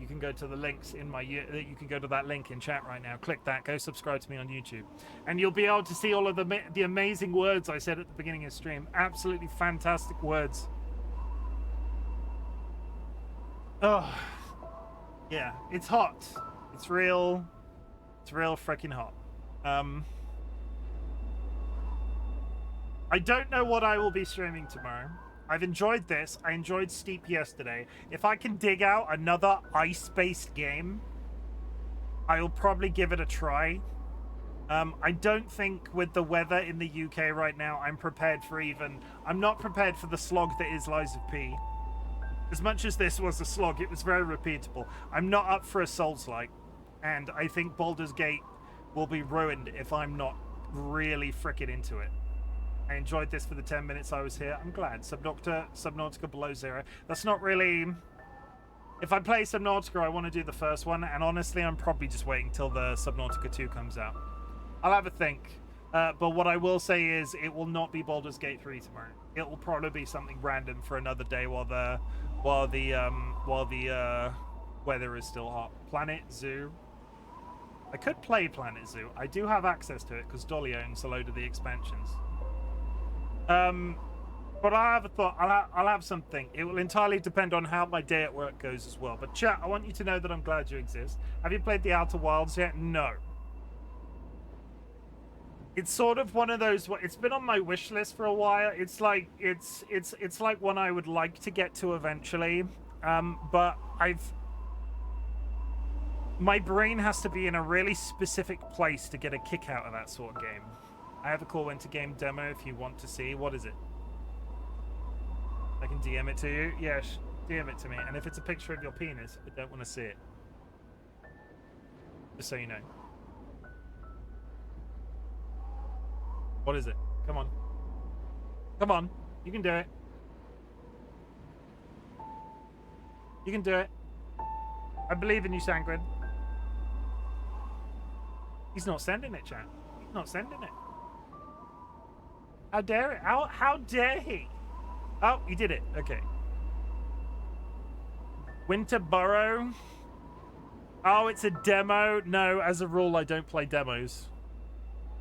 You can go to the links in my you can go to that link in chat right now. Click that, go subscribe to me on YouTube, and you'll be able to see all of the amazing words I said at the beginning of stream. Absolutely fantastic words. Oh yeah, it's hot. It's real freaking hot. I don't know what I will be streaming tomorrow. I've enjoyed this. I enjoyed Steep yesterday. If I can dig out another ice-based game, I will probably give it a try. I don't think with the weather in the UK right now, I'm not prepared for the slog that is Lies of P. As much as this was a slog, it was very repeatable. I'm not up for a Souls-like, and I think Baldur's Gate will be ruined if I'm not really frickin' into it. I enjoyed this for the 10 minutes I was here. I'm glad. Subnautica Below Zero. That's not really... If I play Subnautica, I want to do the first one, and honestly, I'm probably just waiting till the Subnautica 2 comes out. I'll have a think. But what I will say is, it will not be Baldur's Gate 3 tomorrow. It will probably be something random for another day while the weather is still hot. Planet Zoo. I could play Planet Zoo. I do have access to it because Dolly owns a load of the expansions. But I'll have a thought. I'll have something. It will entirely depend on how my day at work goes as well. But chat, I want you to know that I'm glad you exist. Have you played the Outer Wilds yet? No. It's sort of one of those. It's been on my wish list for a while. It's like it's like one I would like to get to eventually. But my brain has to be in a really specific place to get a kick out of that sort of game. I have a call into game demo if you want to see. What is it? I can DM it to you? Yes, DM it to me. And if it's a picture of your penis, I don't want to see it. Just so you know. What is it? Come on. Come on. You can do it. You can do it. I believe in you, Sangren. He's not sending it, chat. He's not sending it. How dare it? How dare he? Oh, he did it. Okay. Winterborough. Oh, it's a demo. No, as a rule, I don't play demos.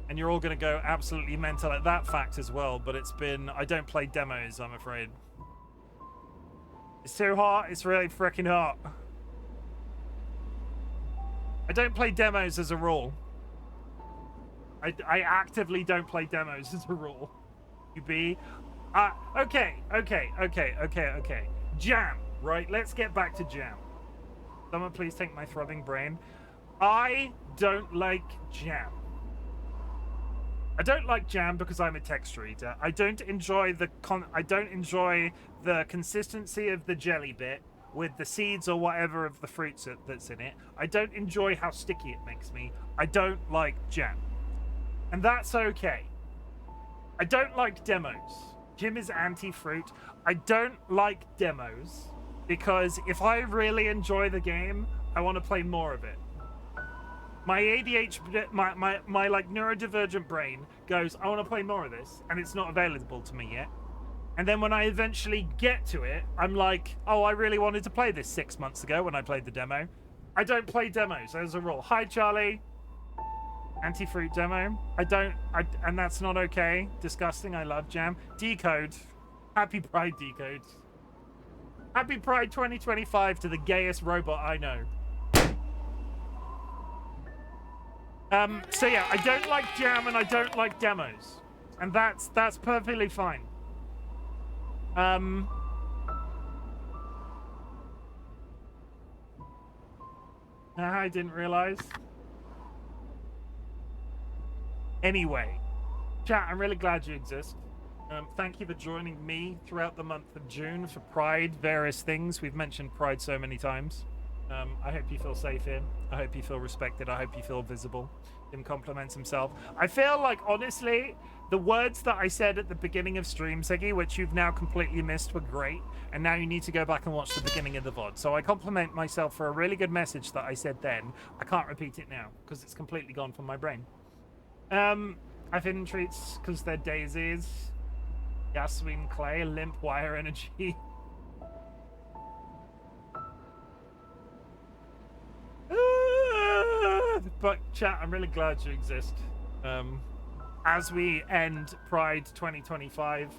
And you're all going to go absolutely mental at that fact as well. But I don't play demos, I'm afraid. It's too hot. It's really freaking hot. I don't play demos as a rule. I actively don't play demos as a rule. Okay. Jam, right? Let's get back to jam. Someone please take my throbbing brain. I don't like jam. I don't like jam because I'm a text reader. I don't enjoy the consistency of the jelly bit with the seeds or whatever of the fruits that's in it. I don't enjoy how sticky it makes me. I don't like jam. And that's okay. I don't like demos. Jim is anti-fruit. I don't like demos because if I really enjoy the game, I want to play more of it. My ADHD, my like neurodivergent brain goes, I want to play more of this, and it's not available to me yet. And then when I eventually get to it, I'm like, oh, I really wanted to play this 6 months ago when I played the demo. I don't play demos as a rule. Hi, Charlie. Anti-fruit demo. And that's not okay. Disgusting. I love jam. Decode. Happy Pride, Decode. Happy Pride 2025 to the gayest robot I know. So yeah, I don't like jam and I don't like demos. And that's perfectly fine. I didn't realize. Anyway, chat, I'm really glad you exist. Thank you for joining me throughout the month of June for Pride, various things. We've mentioned Pride so many times. I hope you feel safe here. I hope you feel respected. I hope you feel visible. Him compliments himself. I feel like, honestly, the words that I said at the beginning of stream, Siggy, which you've now completely missed, were great. And now you need to go back and watch the beginning of the VOD. So I compliment myself for a really good message that I said then. I can't repeat it now because it's completely gone from my brain. I've hidden treats because they're daisies. Yasmin Clay, limp wire energy. But chat, I'm really glad you exist. As we end Pride 2025,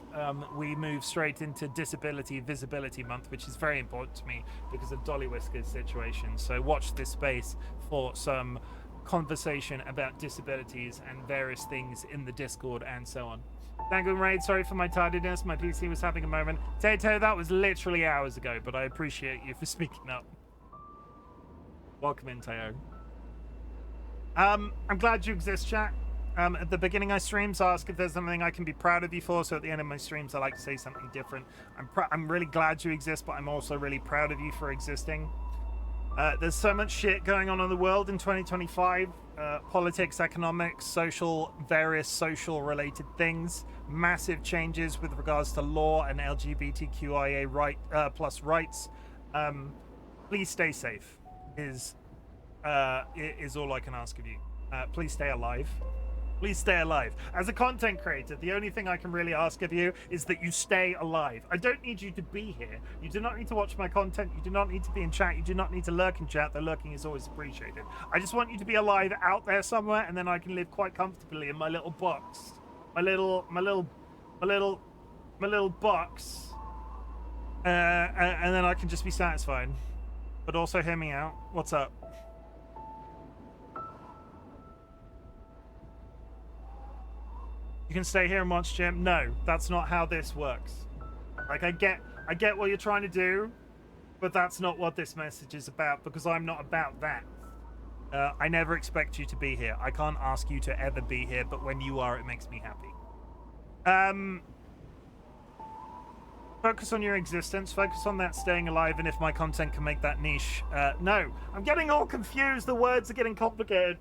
we move straight into Disability Visibility Month, which is very important to me because of DollyWhiskers' situation. So watch this space for some conversation about disabilities and various things in the Discord and so on. Dangle Raid, sorry for my tardiness. My PC was having a moment. Tato, that was literally hours ago, but I appreciate you for speaking up. Welcome in, Teo. I'm glad you exist, chat. At the beginning of streams, ask if there's something I can be proud of you for. So at the end of my streams, I like to say something different. I'm really glad you exist, but I'm also really proud of you for existing. There's so much shit going on in the world in 2025. Politics, economics, various social related things. Massive changes with regards to law and LGBTQIA plus rights. Please stay safe is all I can ask of you. Please stay alive. Please stay alive. As a content creator, the only thing I can really ask of you is that you stay alive. I don't need you to be here. You do not need to watch my content. You do not need to be in chat. You do not need to lurk in chat. The lurking is always appreciated. I just want you to be alive out there somewhere, and then I can live quite comfortably in my little box. My little box. And then I can just be satisfied. But also hear me out. What's up? You can stay here and watch Jim. No, that's not how this works. Like, I get what you're trying to do, but that's not what this message is about, because I'm not about that. I never expect you to be here. I can't ask you to ever be here, but when you are, it makes me happy. Focus on your existence. Focus on that staying alive, and if my content can make that niche. No, I'm getting all confused. The words are getting complicated.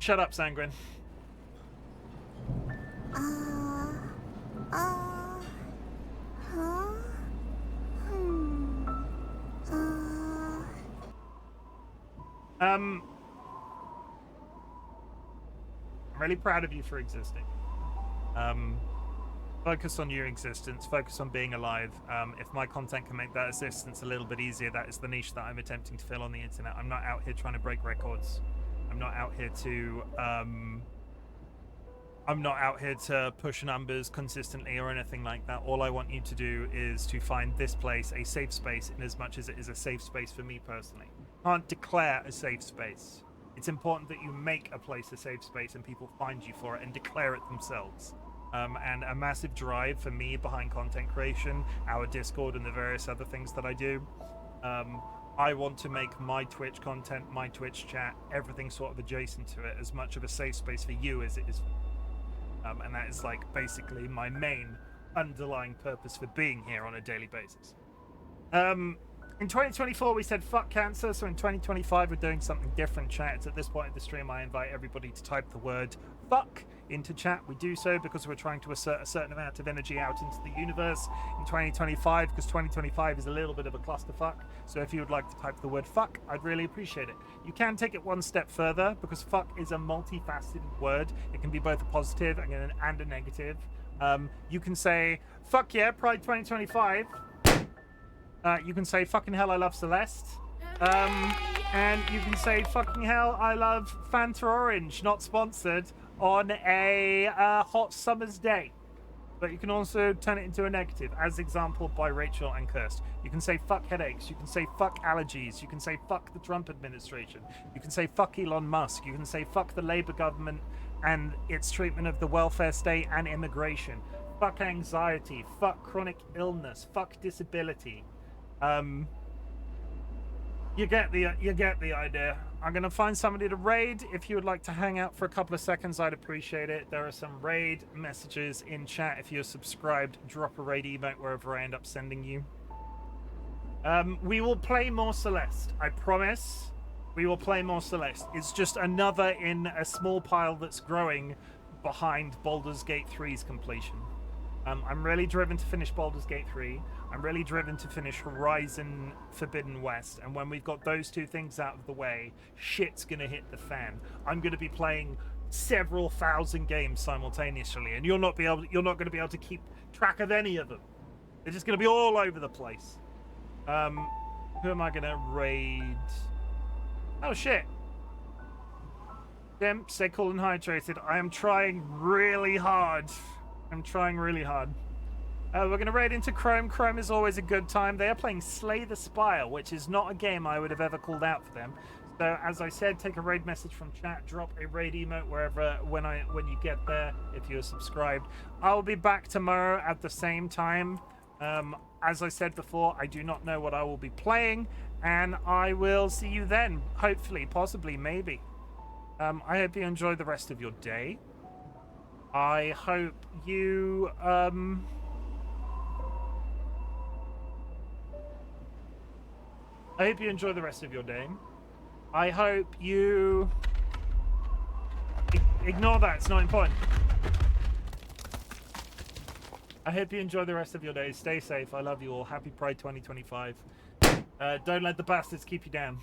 Shut up, Sanguine. I'm really proud of you for existing. Focus on your existence. Focus on being alive. If my content can make that existence a little bit easier, that is the niche that I'm attempting to fill on the internet. I'm not out here trying to break records. I'm not out here to I'm not out here to push numbers consistently or anything like that. All I want you to do is to find this place a safe space, in as much as it is a safe space for me personally. Can't declare a safe space. It's important that you make a place a safe space and people find you for it and declare it themselves. And a massive drive for me behind content creation, our Discord and the various other things that I do. I want to make my Twitch content, my Twitch chat, everything sort of adjacent to it, as much of a safe space for you as it is. And that is like basically my main underlying purpose for being here on a daily basis. In 2024 we said fuck cancer, so in 2025 we're doing something different, chat. It's at this point in the stream I invite everybody to type the word fuck into chat. We do so because we're trying to assert a certain amount of energy out into the universe in 2025, because 2025 is a little bit of a clusterfuck. So if you would like to type the word fuck, I'd really appreciate it. You can take it one step further, because fuck is a multifaceted word. It can be both a positive and a negative. You can say fuck yeah, Pride 2025. You can say fucking hell, I love Celeste. And you can say fucking hell, I love Fanta Orange, not sponsored, on a hot summer's day. But you can also turn it into a negative, as exampled by Rachel and Kirst. You can say fuck headaches, you can say fuck allergies, you can say fuck the Trump administration, you can say fuck Elon Musk, you can say fuck the Labour government and its treatment of the welfare state and immigration, fuck anxiety, fuck chronic illness, fuck disability. You get the idea. I'm gonna find somebody to raid. If you would like to hang out for a couple of seconds, I'd appreciate it. There are some raid messages in chat. If you're subscribed, drop a raid emote wherever I end up sending you. We will play more Celeste, I promise. We will play more Celeste. It's just another in a small pile that's growing behind Baldur's Gate 3's completion. I'm really driven to finish Baldur's Gate 3. I'm really driven to finish Horizon Forbidden West. And when we've got those two things out of the way, shit's gonna hit the fan. I'm gonna be playing several thousand games simultaneously, and you're not gonna be able to keep track of any of them. They're just gonna be all over the place. Who am I gonna raid? Oh shit. Jim, stay cool and hydrated. I am trying really hard. I'm trying really hard. We're going to raid into Chrome. Chrome is always a good time. They are playing Slay the Spire, which is not a game I would have ever called out for them. So, as I said, take a raid message from chat, drop a raid emote wherever, when you get there, if you're subscribed. I'll be back tomorrow at the same time. As I said before, I do not know what I will be playing, and I will see you then. Hopefully, possibly, maybe. I hope you enjoy the rest of your day. I hope you, I hope you enjoy the rest of your day. I hope you... Ignore that, it's not important. I hope you enjoy the rest of your day. Stay safe. I love you all. Happy Pride 2025. Don't let the bastards keep you down.